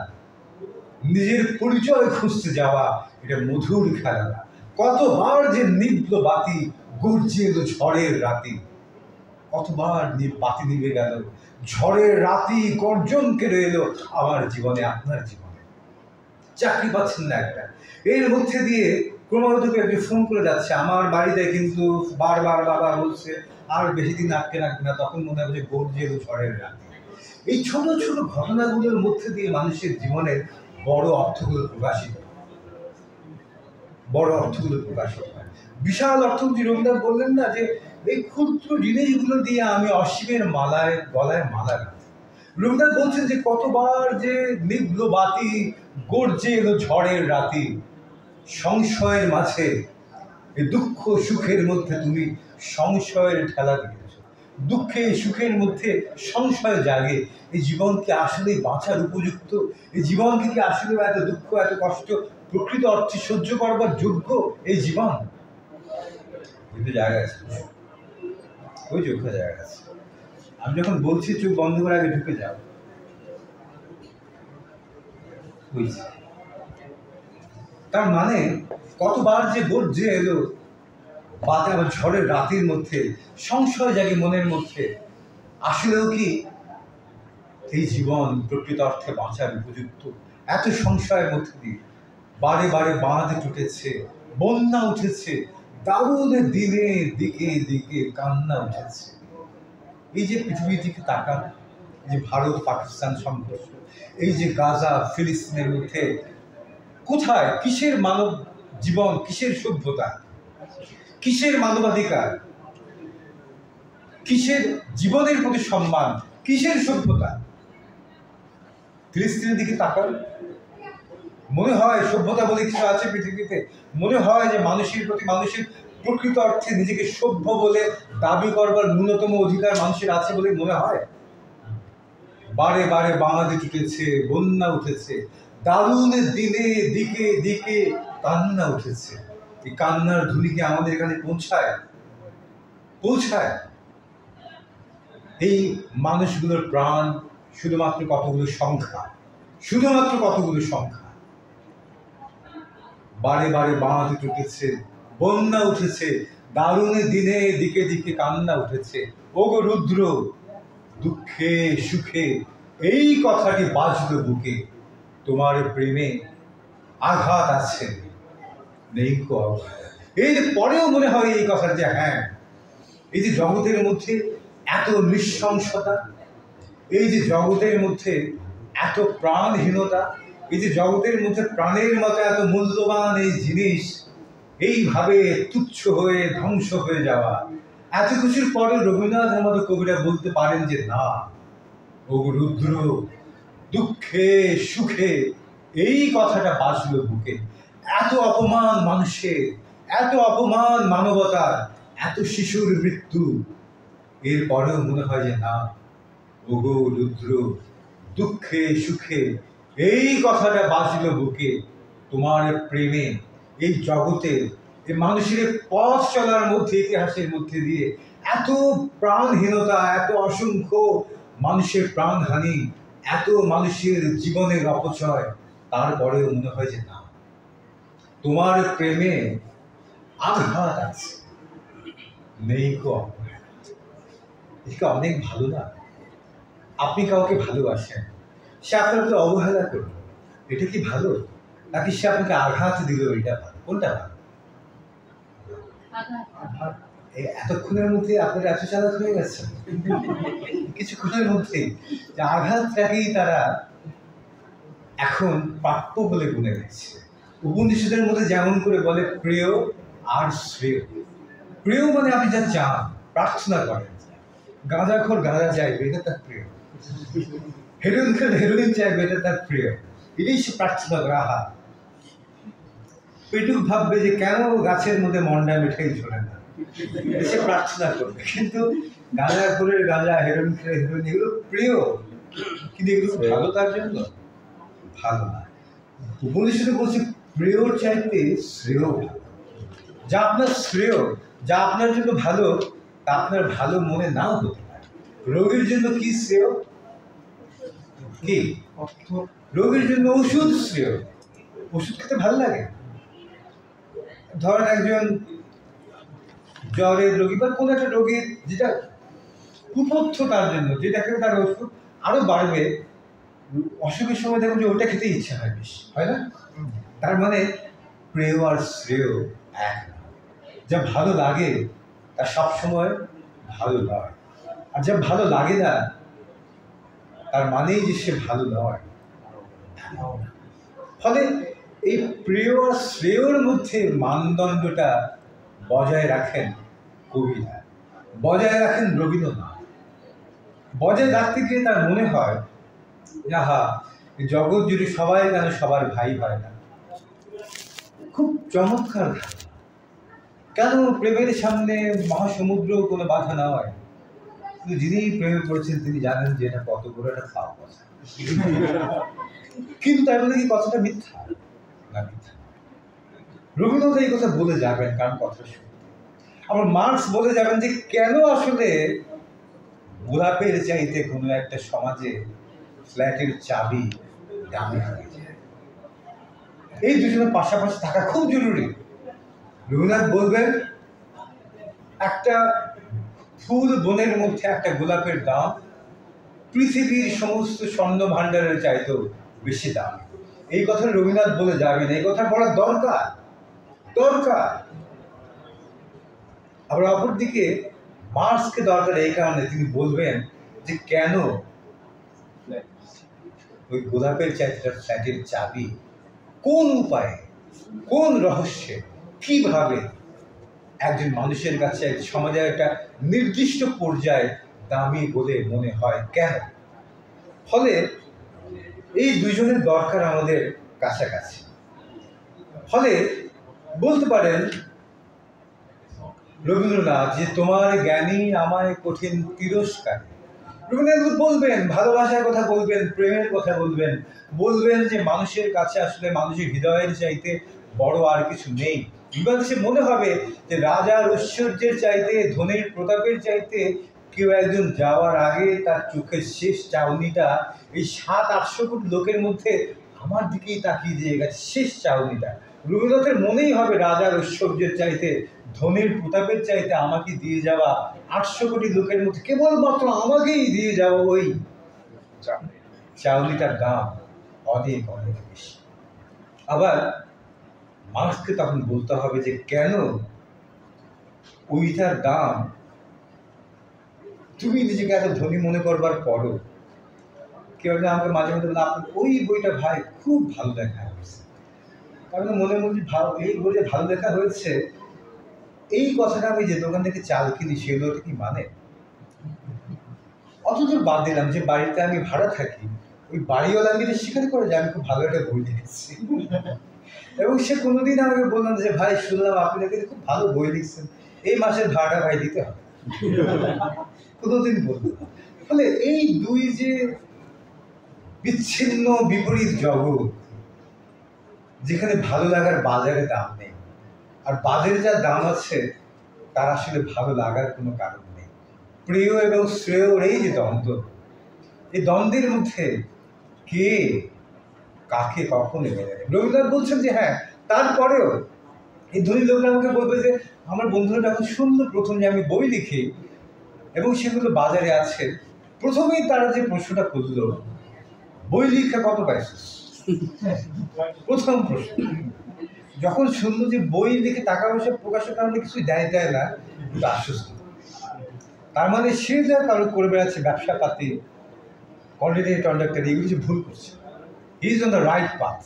নিজের পরিচয় খুঁজতে যাওয়া, এটা মধুর খেলা না। কতবার যে নিভল বাতি গর্জে এলো ঝড়ের রাতি, কতবার বাতি নিভে গেল, ঝড়ের রাতি গর্জন কেড়ে এলো আমার জীবনে, আপনার জীবনে। চাকরি পাচ্ছেন না একটা, এর মধ্যে দিয়ে ক্রমাগত একটি ফোন করে যাচ্ছে আমার বাড়িতে, কিন্তু বারবার বাবা বলছে আর বেশি দিন আটকে রাখবে না, তখন মনে হবে যে গর্জে এলো ঝড়ের রাতে। এই ছোট ছোট ঘটনাগুলোর মধ্যে দিয়ে মানুষের জীবনের বড় অর্থগুলো প্রকাশিত হয়, বড় অর্থগুলো প্রকাশিত হয়, বিশাল অর্থ। রবীন্দ্রনাথ বললেন না যে এই ক্ষুদ্র জিনিসগুলো দিয়ে আমি অসীমের মালায় গলায় মালা গাঁথি। রবীন্দ্রনাথ বলছেন যে কতবার যে নিভল বাতি, গর্জে এলো ঝড়ের রাতি, সংশয়ের মাঝে এই দুঃখ সুখের মধ্যে তুমি সংশয়ের ঠেলা দিয়েছ। দুঃখে সুখের মধ্যে সংশয় জাগে, এই জীবন কি আসলে বাঁচার উপযুক্ত? এই জীবনকে কি আসলে এত দুঃখ এত কষ্ট প্রকৃত অর্থে সহ্য করবার যোগ্য এই জীবন? কিন্তু জায়গা আছে, ওই যোগ্য জায়গা আছে। আমি যখন বলছি চোখ বন্ধ করে আগে ঢুকে যাও, বুঝছি তার মানে কতবার যে গর্জে এলো বাতে আবার ঝড়ের রাতের মধ্যে, সংশয় জাগে মনের মধ্যে, আসলেও কি এই জীবন প্রকৃত অর্থে বাঁচার উপযুক্ত? এত সংশয়ের মধ্যে দিয়ে বারে বারে বাঁধ টুটেছে, বন্যা উঠেছে, দারুণ দিনে দিকে দিকে কান্না উঠেছে। এই যে পৃথিবীর দিকে তাকান, যে ভারত পাকিস্তান সংঘর্ষ, এই যে গাজা ফিলিস্তিনের মধ্যে, কোথায় কিসের মানব জীবন, কিসের সভ্যতা, কিসের মানবাধিকার, কিসের জীবনের প্রতি সম্মান, কিসের সভ্যতা? ফিলিস্তিনের দিকে তাকান, মনে হয় সভ্যতা বলে কিছু আছে পৃথিবীতে? মনে হয় যে মানুষের প্রতি মানুষের প্রকৃত অর্থে নিজেকে সভ্য বলে দাবি করবার ন্যূনতম অধিকার মানুষের আছে বলে মনে হয়? বারে বারে বাঁধ টুটেছে, বন্যা উঠেছে, দারুণ দিনে দিকে দিকে কান্না উঠেছে। এই কান্নার ধ্বনি কি আমাদের এখানে পৌঁছায়? পৌঁছায়? এই মানুষগুলোর প্রাণ শুধুমাত্র কতগুলো সংখ্যা, শুধুমাত্র কতগুলো সংখ্যা। বারে বারে বাঁধ টুটেছে, বন্যা উঠেছে, দারুণ দিনে দিকে দিকে কান্না উঠেছে। ওগো রুদ্র, দুঃখে সুখে এই কথাটি বাজলো বুকে, তোমার প্রেমে আঘাত আছে নেই কো অভয়। এর পরেও মনে হয় এই কথা যে হ্যাঁ, এই যে জগতের মধ্যে এত নৃশংসতা, এই যে জগতের মধ্যে এত প্রাণহীনতা, এই যে জগতের মধ্যে প্রাণের মতো এত মূল্যবান এই জিনিস এইভাবে তুচ্ছ হয়ে ধ্বংস হয়ে যাওয়া, এত কিছুর পরে রবীন্দ্রনাথের মতো কবিরা বলতে পারেন যে না, ও রুদ্র, দুঃখে সুখে এই কথাটা বাজলো বুকে। এত অপমান মানুষের, এত অপমান মানবতার, এত শিশুর মৃত্যু, এর পরেও মনে হয় যে না, ওগো রুদ্র, দুঃখে সুখে এই কথাটা বাজলো বুকে, তোমার প্রেমে এই জগতে এই মানুষের পথ চলার মধ্যে, ইতিহাসের মধ্যে দিয়ে এত প্রাণহীনতা, এত অসংখ্য মানুষের প্রাণহানি, এত মানুষের জীবনের অপচয়, তারপরেও মনে হয় যে না, তোমার প্রেমে আঘাত আছে নেই কো। এটা অনেক ভালো না? আপনি কাউকে ভালোবাসেন, সে আপনাকে অবহেলা করল, এটা কি ভালো? নাকি সে আপনাকে আঘাত দিল, এটা ভালো? কোনটা ভালো? এতক্ষণের মধ্যে আপনার এত চালাক হয়ে গেছে, কিছুক্ষণের মধ্যে যে আঘাতটাকেই তারা এখন প্রাপ্য বলে গুনে নিচ্ছে। উপনিষদের মধ্যে যেমন করে বলে প্রিয় আর শ্রেয়। প্রিয় মানে আপনি যা চান, প্রার্থনা করেন। গাঁজাখোর গাঁজা চাইবে, এটা তার প্রিয়। হেরোইন খেলে হেরোইন চাইবে, এটা তার প্রিয়। এটাই সে প্রার্থনা করে। আহা, পেটুক ভাববে যে কেন গাছের মধ্যে মন্ডা মিঠাই ঝরে না, সে প্রার্থনা করবে। কিন্তু গাঁজাখোরের গাঁজা, হেরোইন খেলে হেরোইন, এগুলো প্রিয়, কিন্তু এগুলো ভালো তার জন্য ভালো না। উপনিষদে বলছে প্রিয়র চাইতে শ্রেয় ভালো। যা আপনার শ্রেয়, যা আপনার জন্য ভালো, তা আপনার ভালো মনে নাও হতে পারে। রোগীর জন্য কি শ্রেয়? কি রোগীর জন্য ওষুধ শ্রেয়। ওষুধ খেতে ভালো লাগে। ধরেন একজন জ্বরের রোগী বা কোনো একটা রোগীর যেটা কুপথ্য তার জন্য, যেটা খেলে তার ওষুধ আরো বাড়বে, অসুখের সময় দেখুন যে ওটা খেতে ইচ্ছা হয় বেশি, হয় না? তার মানে প্রেয় আর শ্রেয় এক না। যা ভালো লাগে তা সবসময় ভালো নয়, আর যা ভালো লাগে না তার মানেই যে সে ভালো নয়। ফলে এই প্রিয় আর শ্রেয়র মধ্যে মানদণ্ডটা বজায় রাখেন কবিরা, বজায় রাখেন রবীন্দ্রনাথ। বজায় রাখতে গিয়ে তার মনে হয় যাহা জগৎ জুড়ে সবাই কেন সবার ভাই হয় না। খুব চমৎকার ধারণা। কেন প্রেমের সামনে মহাসমুদ্র কোনো বাধা না হয়? কিন্তু যিনি প্রেমে পড়েছেন তিনি জানেন যে এটা কত বড় একটা পাপ কথা। কিন্তু তাই বলে কি কথাটা মিথ্যা? না, মিথ্যা। রবীন্দ্রনাথ এই কথা বলে যাবেন, কারণ কথা শুনে। আবার মার্কস বলে যাবেন যে কেন আসলে গোলাপের চাইতে কোনো একটা সমাজে ফ্ল্যাটের চাবি দামি হয়ে যায়। এই দুজনের পাশাপাশি থাকা খুব জরুরি। রবীন্দ্রনাথ বলবেন একটা ফুল বনের মধ্যে একটা গোলাপের দাম পৃথিবীর সমস্ত স্বর্ণ ভাণ্ডারের চাইতেও বেশি দাম। এই কথা রবীন্দ্রনাথ বলে যাবেন, এই কথা বলা দরকার দরকার। আবার অপরদিকে মার্কসকে দরকার এই কারণে তিনি বলবেন যে কেন ওই গোলাপের চাইতে ফ্ল্যাটের চাবি কোন উপায়ে, কোন রহস্যে, কিভাবে একজন মানুষের কাছে সমাজের একটা নির্দিষ্ট পর্যায়ে দামি বলে মনে হয় কেন। ফলে এই দুজনের দরকার আমাদের কাছাকাছি। ফলে বলতে পারেন রবীন্দ্রনাথ যে তোমার জ্ঞানী আমায় কঠিন তিরস্কার। রবীন্দ্রনাথ বলবেন ভালোবাসার কথা বলবেন, প্রেমের কথা বলবেন, বলবেন যে মানুষের কাছে আসলে মানুষের হৃদয়ের চাইতে বড় আর কিছু নেই। বিবাদে সে মনে হবে যে রাজার ঐশ্বর্যের চাইতে, ধনের প্রতাপের চাইতে কেউ একজন যাওয়ার আগে তার চোখের শেষ চাউনিটা এই 700-800 কোটি লোকের মধ্যে আমার দিকেই তাকিয়ে দিয়ে গেছে। শেষ চাউনিটা রবীন্দ্রনাথের মনেই হবে রাজার ঐশ্বর্যের চাইতে, ধনের প্রতাপের চাইতে আমাকে দিয়ে যাওয়া 800 কোটি লোকের মধ্যে কেবলমাত্র আমাকেই দিয়ে যাওয়া ওই চাউনিটার দাম অনেক অনেক বেশি। আবার মার্কসকে তখন বলতে হবে যে কেন ওইটার দাম তুমি নিজেকে এত ধনী মনে করবার পরও কেউ আমাকে মাঝে মধ্যে বলে আপনার ওই বইটা ভাই খুব ভালো লেখা হয়েছে। আমি মনে মনে এই বইটা ভালো লেখা হয়েছে, এই কথাটা আমি যে দোকান থেকে চাল কিনি সেগুলোটা কি মানে? অথচ বাদ দিলাম যে বাড়িতে আমি ভাড়া থাকি, ওই বাড়িওয়ালা আমি স্বীকার করে যে আমি খুব ভালো একটা বই লিখেছি। এবং সে কোনোদিন আমাকে বললাম যে ভাই শুনলাম আপনি নাকি খুব ভালো বই লিখছেন, এই মাসের ভাড়াটা ভাই দিতে হবে। কোনোদিন বলল না। ফলে এই দুই যে বিচ্ছিন্ন বিপরীত জগৎ, যেখানে ভালো লাগার বাজারে দাম নেই, আর বাজারে যা দাম আছে তার আসলে ভালো লাগার কোনো কারণ নেই। প্রিয় এবং শ্রেয়র এই যে দ্বন্দ্ব, এই দ্বন্দ্বের মধ্যে কে কাকে কখন এনে দেবে? রবীন্দ্রনাথ বলছেন যে হ্যাঁ, তারপরেও এই ধনী লোকরা আমাকে বলবে যে আমার বন্ধুরা যখন শুনলো প্রথম যে আমি বই লিখি এবং সেগুলো বাজারে আছে, প্রথমেই তারা যে প্রশ্নটা করলো বই লিখা কত পাইছিস? প্রথম প্রশ্ন। যখন শুনলো যে বই লিখে টাকা পয়সা প্রকাশের কারণে কিছু দেয় না, কিন্তু আশ্বস্ত। তার মানে সে যা কারো করে বেড়াচ্ছে ব্যবসা পাতি, কোয়ান্টিটি কন্ডাক্টর, এগুলো যে ভুল করছে। He is on the right path.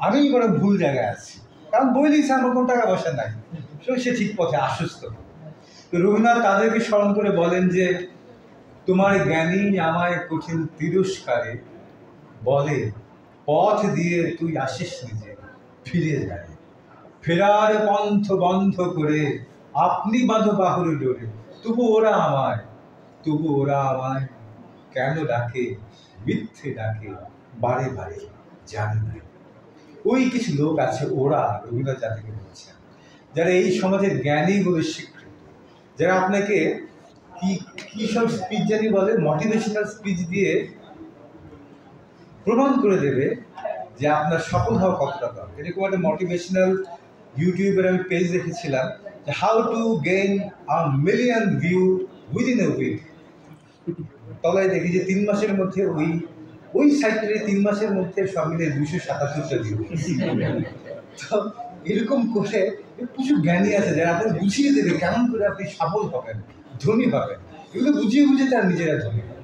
আমি কোনো ভুল জায়গায় আছি, কারণ বই লিখছে আমার কোনো টাকা পয়সা নাই, সে ঠিক পথে, আশ্বস্ত। তো রবীন্দ্রনাথ তাদেরকে স্মরণ করে বলেন যে তোমার জ্ঞানী আমায় কঠিন তিরস্কারে বলে পথ দিয়ে তুই আসিস নিজে ফিরে যায়, ফেরার পন্থ বন্ধ করে আপনি বাঁধো বাহুর ডোরে, তবু ওরা আমায় কেন ডাকে, মিথ্যে ডাকে বারে বারে জানি না। ওই কিছু লোক আছে, ওরা রবীন্দ্রনাথ যাদেরকে বলছেন, যারা এই সমাজের জ্ঞানী বলে স্বীকৃত, যারা আপনাকে কি সব স্পিচ জানি বলে, মোটিভেশনাল স্পিচ দিয়ে প্রমাণ করে দেবে যে আপনার সফল হওয়া কতটা দরকার। এরকম একটা মোটিভেশনাল ইউটিউবের আমি পেজ দেখেছিলাম যে how to gain 1 million view within a week. তলায় দেখি যে 3 মাসের মধ্যে ওই সাইটে 3 মাসের মধ্যে সব মিলে 277টা ভিউ। তো এরকম করে প্রচুর জ্ঞানী আছে যারা আপনাকে বুঝিয়ে দেবে কেমন করে আপনি সফল হবেন, ধনী হবেন। এগুলো বুঝিয়ে বুঝিয়ে তারা নিজেরা ধনী হবে।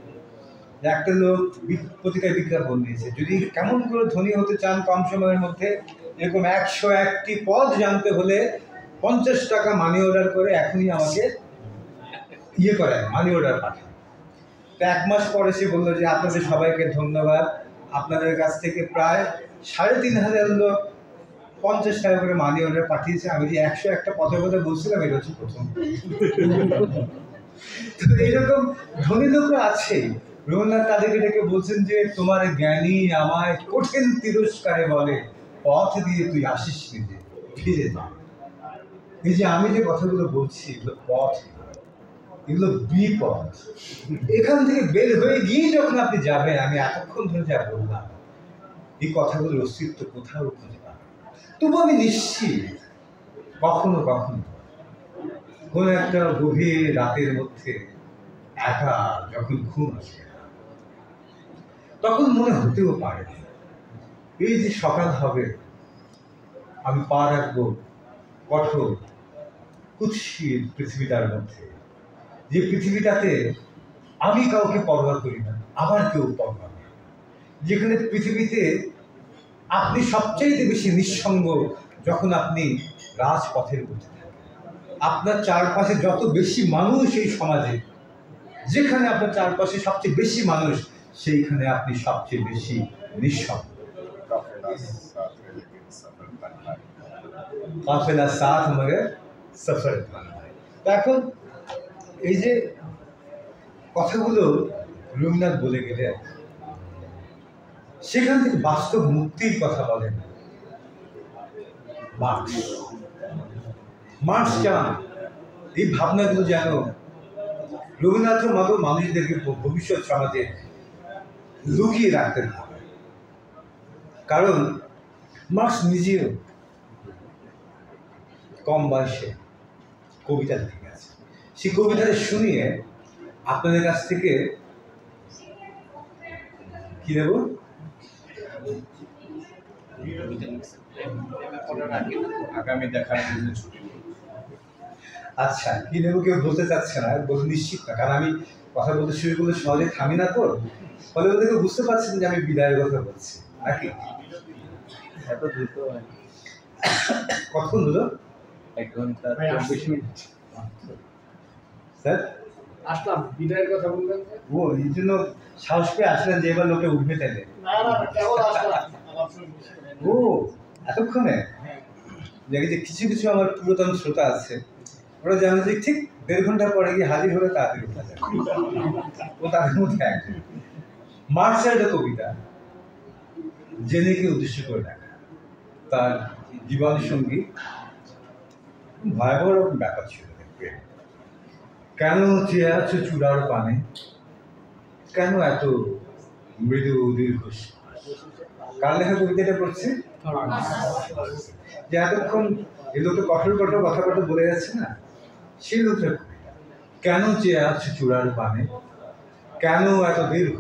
একটা লোক পত্রিকায় বিজ্ঞাপন দিয়েছে, যদি কেমন করে ধনী হতে চান কম সময়ের মধ্যে, এরকম 101টি পদ জানতে হলে 50 টাকা মানি অর্ডার করে এখনই আমাকে করেন, মানি অর্ডার পাঠান। তো 1 মাস পরে সে বললো যে আপনাদের সবাইকে ধন্যবাদ, আপনাদের কাছ থেকে প্রায় 3500 লোক 50 টাকা করে মানি অর্ডার পাঠিয়েছে। আমি যে 101টা পথের কথা বলছিলাম, এটা হচ্ছে প্রথম। তো এইরকম ধনী লোকরা আছে। রবীন্দ্রনাথ তাদেরকে ডেকে বলছেন যে তোমার জ্ঞানী আমায় কঠিন তিরস্কারে বলে, পথ দিয়ে তুই আসিস নিজে, ফিরে যা। এই যে আমি যে কথাগুলো বলছি, এগুলো পথ, এগুলো বিপদ। এখান থেকে বের হয়ে গিয়ে যখন আপনি যাবেন, আমি এতক্ষণ ধরে যা বললাম, এই কথাগুলোর অস্তিত্ব কোথাও খুঁজে পাবেন। তবু আমি নিশ্চিত কখনো কখনো কোনো একটা গভীর রাতের মধ্যে একা যখন ঘুম আসে, তখন মনে হতেও পারে এই যে সকাল হবে, আমি পা রাখবো কঠোর কুৎসিত পৃথিবীটার মধ্যে, যে পৃথিবীটাতে আমি কাউকে পরোয়া করি না, আবার কেউ পরোয়া করে, যেখানে পৃথিবীতে আপনি সবচাইতে বেশি নিঃসঙ্গ যখন আপনি রাজপথের মধ্যে থাকেন। আপনার চারপাশে যত বেশি মানুষ এই সমাজে, যেখানে আপনার চারপাশে সবচেয়ে বেশি মানুষ, সেইখানে আপনি সবচেয়ে বেশি নিঃসঙ্গ। কাফেলা সাথ মগে সফর। এখন এই যে কথাগুলো রবীন্দ্রনাথ বলে গেলেন, সেখান থেকে বাস্তব মুক্তির কথা বলেন মার্কস। মার্কস চান এই ভাবনাগুলো যেন রবীন্দ্রনাথের মতো মানুষদেরকে ভবিষ্যৎ সমাজে লুকিয়ে রাখতে হবে। কারণ মার্কস নিজেও কম বয়সে কবিতা লিখে গেছে। সেই কবিতাটা শুনিয়ে আপনাদের কাছ থেকে কি নেব? আগামী দেখার জন্য ছুটি। আচ্ছা, কি নেব কেউ বলতে চাচ্ছে না, বলতে নিশ্চিত না, কারণ আমি কথা বলতে শুরু করলে সহজে থামি না, তো ফলে ওদেরকে বুঝতে পারছেন যে আমি বিদায়ের কথা বলছি নাকি। এত দ্রুত কখন হলো? 1 ঘন্টা 24 মিনিট স্যার আসলাম, বিদায়ের কথা বললেন। ও এই জন্য সাহস পেয়ে আসলেন যে এবার লোকে উঠবে তাইলে। ও এতক্ষণে দেখি যে কিছু কিছু আমার পুরাতন শ্রোতা আছে, ওরা জানে যে ঠিক 1.5 ঘন্টা পরে গিয়ে হাজির হলে তাড়াতাড়ি উঠা যায়। ও তাদের মধ্যে একজন। মার্কসের একটা কবিতা জেনেকে উদ্দেশ্য করে লেখা, তার জীবন সঙ্গী, ভয়াবহ রকম ব্যাপার ছিল। কেন চেয়ে আছো চূড়ার পানে, কেন এত মৃদু দীর্ঘ? কার লেখা কবিতাটা পড়ছে? যে এতক্ষণ এই লোকটা কঠোর কঠোর কথাবার্তা বলে যাচ্ছে না, সেই লোকটার কবিতা। কেন চেয়ে আছো চূড়ার পানে, কেন এত দীর্ঘ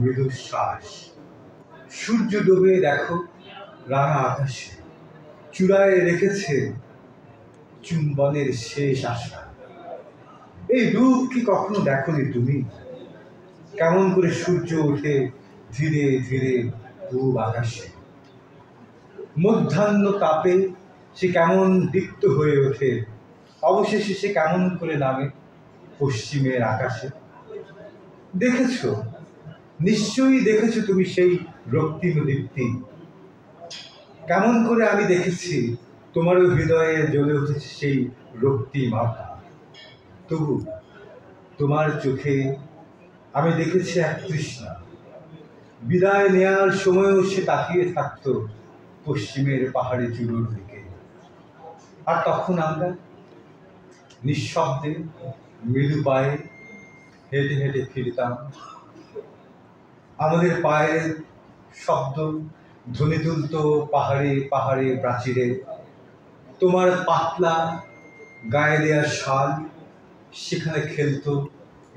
মৃদু শ্বাস? সূর্য ডুবে দেখো রাঙা আকাশে, চূড়ায় রেখেছে চুম্বনের শেষ আশা। এই রূপ কি কখনো দেখোনি তুমি? কেমন করে সূর্য ওঠে ধীরে ধীরে পূব আকাশে, মধ্যাহ্ন তাপে সে কেমন দীপ্ত হয়ে ওঠে, অবশেষে সে কেমন করে নামে পশ্চিমের আকাশে। দেখেছো, নিশ্চয়ই দেখেছো তুমি সেই রক্তিম দীপ্তি। কেমন করে আমি দেখেছি তোমারও হৃদয়ে জ্বলে উঠেছে সেই রক্তিম আভা। তবু তোমার চোখে আমি দেখেছি এক তৃষ্ণা, বিদায় নেয়ার সময়ও সে তাকিয়ে থাকতো পশ্চিমের পাহাড়ি চূড়োর দিকে। আর তখন আমরা নিঃশব্দে মৃদু পায়ে হেঁটে হেঁটে ফিরতাম। আমাদের পায়ের শব্দ ধ্বনি তুলত পাহাড়ে পাহাড়ে প্রাচীরে। তোমার পাতলা গায়ে দেয়া শাল সেখানে খেলতো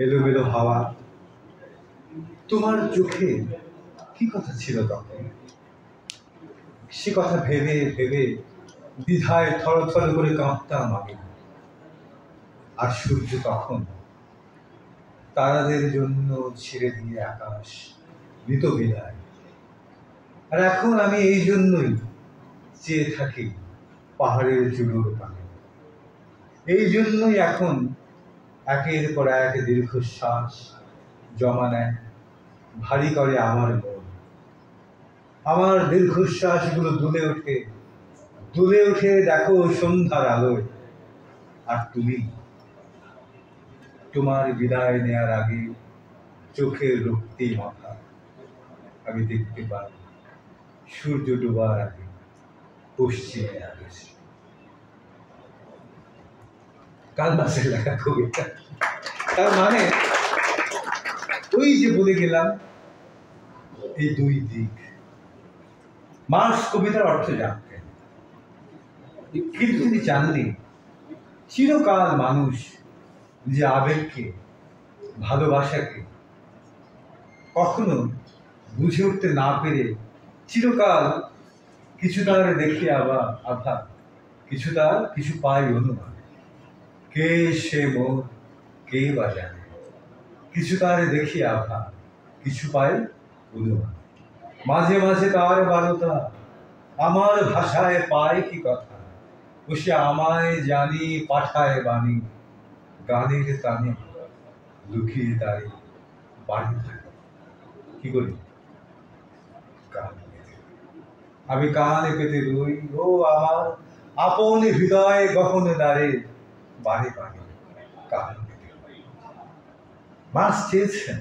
এলোমেলো হাওয়া। তোমার চোখে কি কথা ছিল তখন? সে কথা ভেবে ভেবে দ্বিধায় থরথর করে কাঁপতাম আমি। আর সূর্য তখন তারাদের জন্য ছেড়ে দিয়ে আকাশ মৃত বিদায়। আর এখন আমি এই জন্যই চেয়ে থাকি পাহাড়ের চূড়োর পানে। এই জন্যই এখন একের পর এক দীর্ঘশ্বাস জমা নেয়, ভারী করে আমার মন। আমার দীর্ঘশ্বাসগুলো দুলে ওঠে দেখো সন্ধ্যার আলোয়। আর তুমি তোমার বিদায় নেয়ার আগে চোখের রক্তি মাথা আমি দেখতে পাই সূর্য ডোবার আগে পশ্চিমে আকাশে। কালমাসের লেখা কবিতা। তার মানে ওই যে বলে গেলাম এই দুই দিক। মার্কস কবিতার অর্থ জানতেন, কিন্তু তিনি জাননি চিরকাল মানুষ যে আবেগকে, ভালোবাসাকে কখনো বুঝে উঠতে না পেরে চিরকাল কিছু তার দেখি আভা, কিছু পাই অনুমান। কে সে মোর কে বা জানে, কিছু তার দেখি আভা, কিছু পাই অনুমান। মাঝে মাঝে তার বারতা আমার ভাষায় পায় কি কথা, ও সে আমায় জানি পাঠায় বাণী। গানের টানে লুকিয়ে দাঁড়িয়ে বাড়ি থাকে। কি করি? আমি কানে পেতে রই, ও আমার আপন হৃদয় গহন দ্বারে বাড়ি বাড়ি কান পেতে। মার্কস চেয়েছেন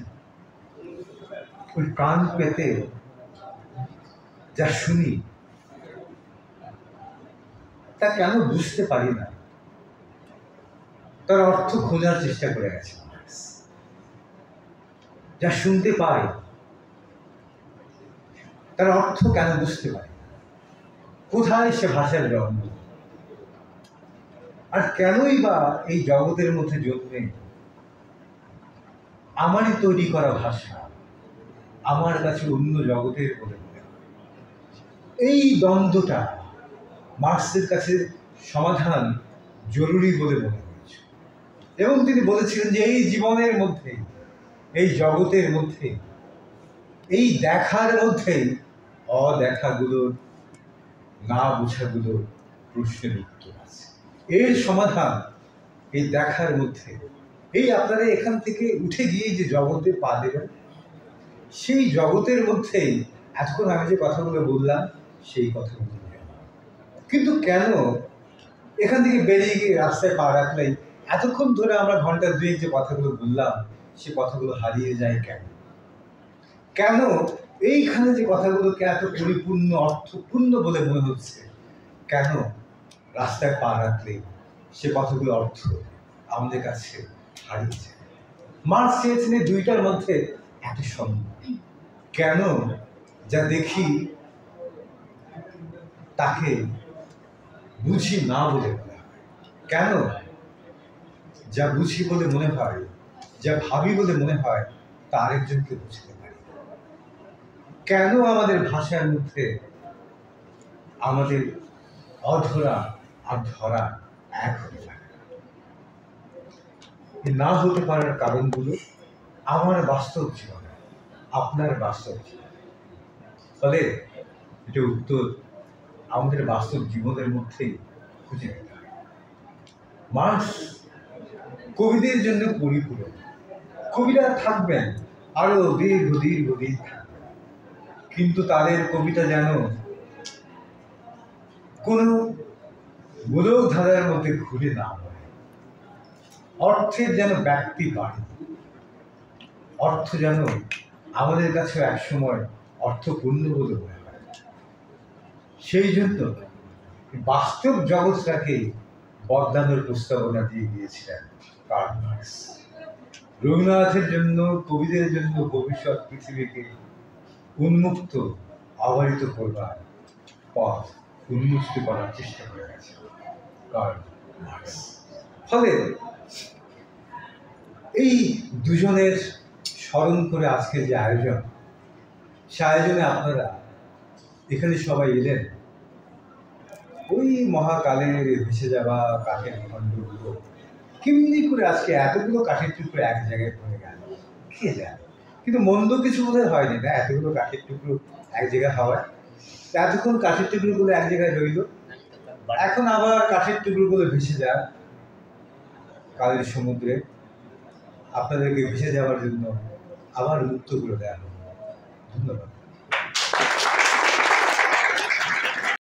ওই কান পেতে যা শুনি তা কেন বুঝতে পারি না, তার অর্থ খোঁজার চেষ্টা করে গেছে। যা শুনতে পাই তার অর্থ কেন বুঝতে পারি, কোথায় সে ভাষার জন্ম, আর কেনই বা এই জগতের মধ্যে জন্মে আমারই তৈরি করা ভাষা আমার কাছে অন্য জগতের বলে মনে হয়। এই দ্বন্দ্বটা মার্কসের কাছে সমাধান জরুরি বলে মনে হয়েছে, এবং তিনি বলেছিলেন যে এই জীবনের মধ্যে, এই জগতের মধ্যে, এই দেখার মধ্যে অদেখাগুলোর, না বোঝাগুলোর প্রশ্নের উত্তর আছে। এর সমাধান এই দেখার মধ্যে। এই আপনারা এখান থেকে উঠে গিয়ে যে জগতে পা দেবেন, সেই জগতের মধ্যেই এতক্ষণ আমি যে কথাগুলো বললাম সেই কথাগুলো। কিন্তু কেন এখান থেকে বেরিয়ে গিয়ে রাস্তায় পা রাখলেই এতক্ষণ ধরে আমরা ঘন্টা দুয়েক যে কথাগুলো বললাম সে কথাগুলো হারিয়ে যায় কেন? কেন এইখানে যে কথাগুলোকে এত পরিপূর্ণ অর্থপূর্ণ বলে মনে হচ্ছে, কেন রাস্তায় পা রাখলে সে কথাগুলো অর্থ আমাদের কাছে হারিয়ে যায়? মার্কস চেয়েছেন এই দুইটার মধ্যে এত সম্ভব। কেন যা দেখি তাকে বুঝি না বলে মনে হয়, কেন যা বুঝি বলে মনে হয়, যা ভাবি বলে মনে হয় তা আরেকজনকে বুঝতে পারি। কেন আমাদের ভাষার মধ্যে আমাদের অধরা আর ধরা এক হতে পারে না হতে পারার কারণগুলো আমার বাস্তব জীবনে, আপনার বাস্তব জীবনে। ফলে এটা উত্তর আমাদের বাস্তব জীবনের মধ্যেই খুঁজে নিতে হবে। মার্কস কবিদের জন্য পরিপূরক। কবিরা থাকবেন আরো দীর্ঘ দিন, কিন্তু তাদের কবিতা যেন কোনো গোলক ধাঁধার মধ্যে ঘুরে না পড়ে। অর্থের যেন ব্যক্তি বাড়ে, অর্থ যেন আমাদের কাছে একসময় অর্থপূর্ণ বলে মনে হয়। সেই জন্য বাস্তব জগৎটাকে বদলানোর প্রস্তাবনা দিয়ে দিয়েছিলেন কার্ল মার্কস। রবীন্দ্রনাথের জন্য, কবিদের জন্য ভবিষ্যৎ পৃথিবীকে উন্মুক্ত, আবরিত করবার পথ উন্মুক্ত করার চেষ্টা করে গেছে কার্ল মার্কস। ফলে এই দুজনের স্মরণ করে আজকের যে আয়োজন, সে আয়োজনে আপনারা এখানে সবাই এলেন ওই মহাকালের ভেসে যাওয়া কাঠের খণ্ডগুলো কেমনি করে আজকে এতগুলো কাঠের টুকরো এক জায়গায় পড়ে গেল কে জানে। কিন্তু মন্দ কিছু বোধহয় হয়নি না এতগুলো কাঠের টুকরো এক জায়গায় হওয়ায়। এতক্ষণ কাঠের টুকরোগুলো এক জায়গায় রইল, এখন আবার কাঠের টুকরোগুলো ভেসে যায় কালের সমুদ্রে। আপনাদেরকে ভেসে যাওয়ার জন্য আবার মুক্ত করে দেওয়া হবে। ধন্যবাদ।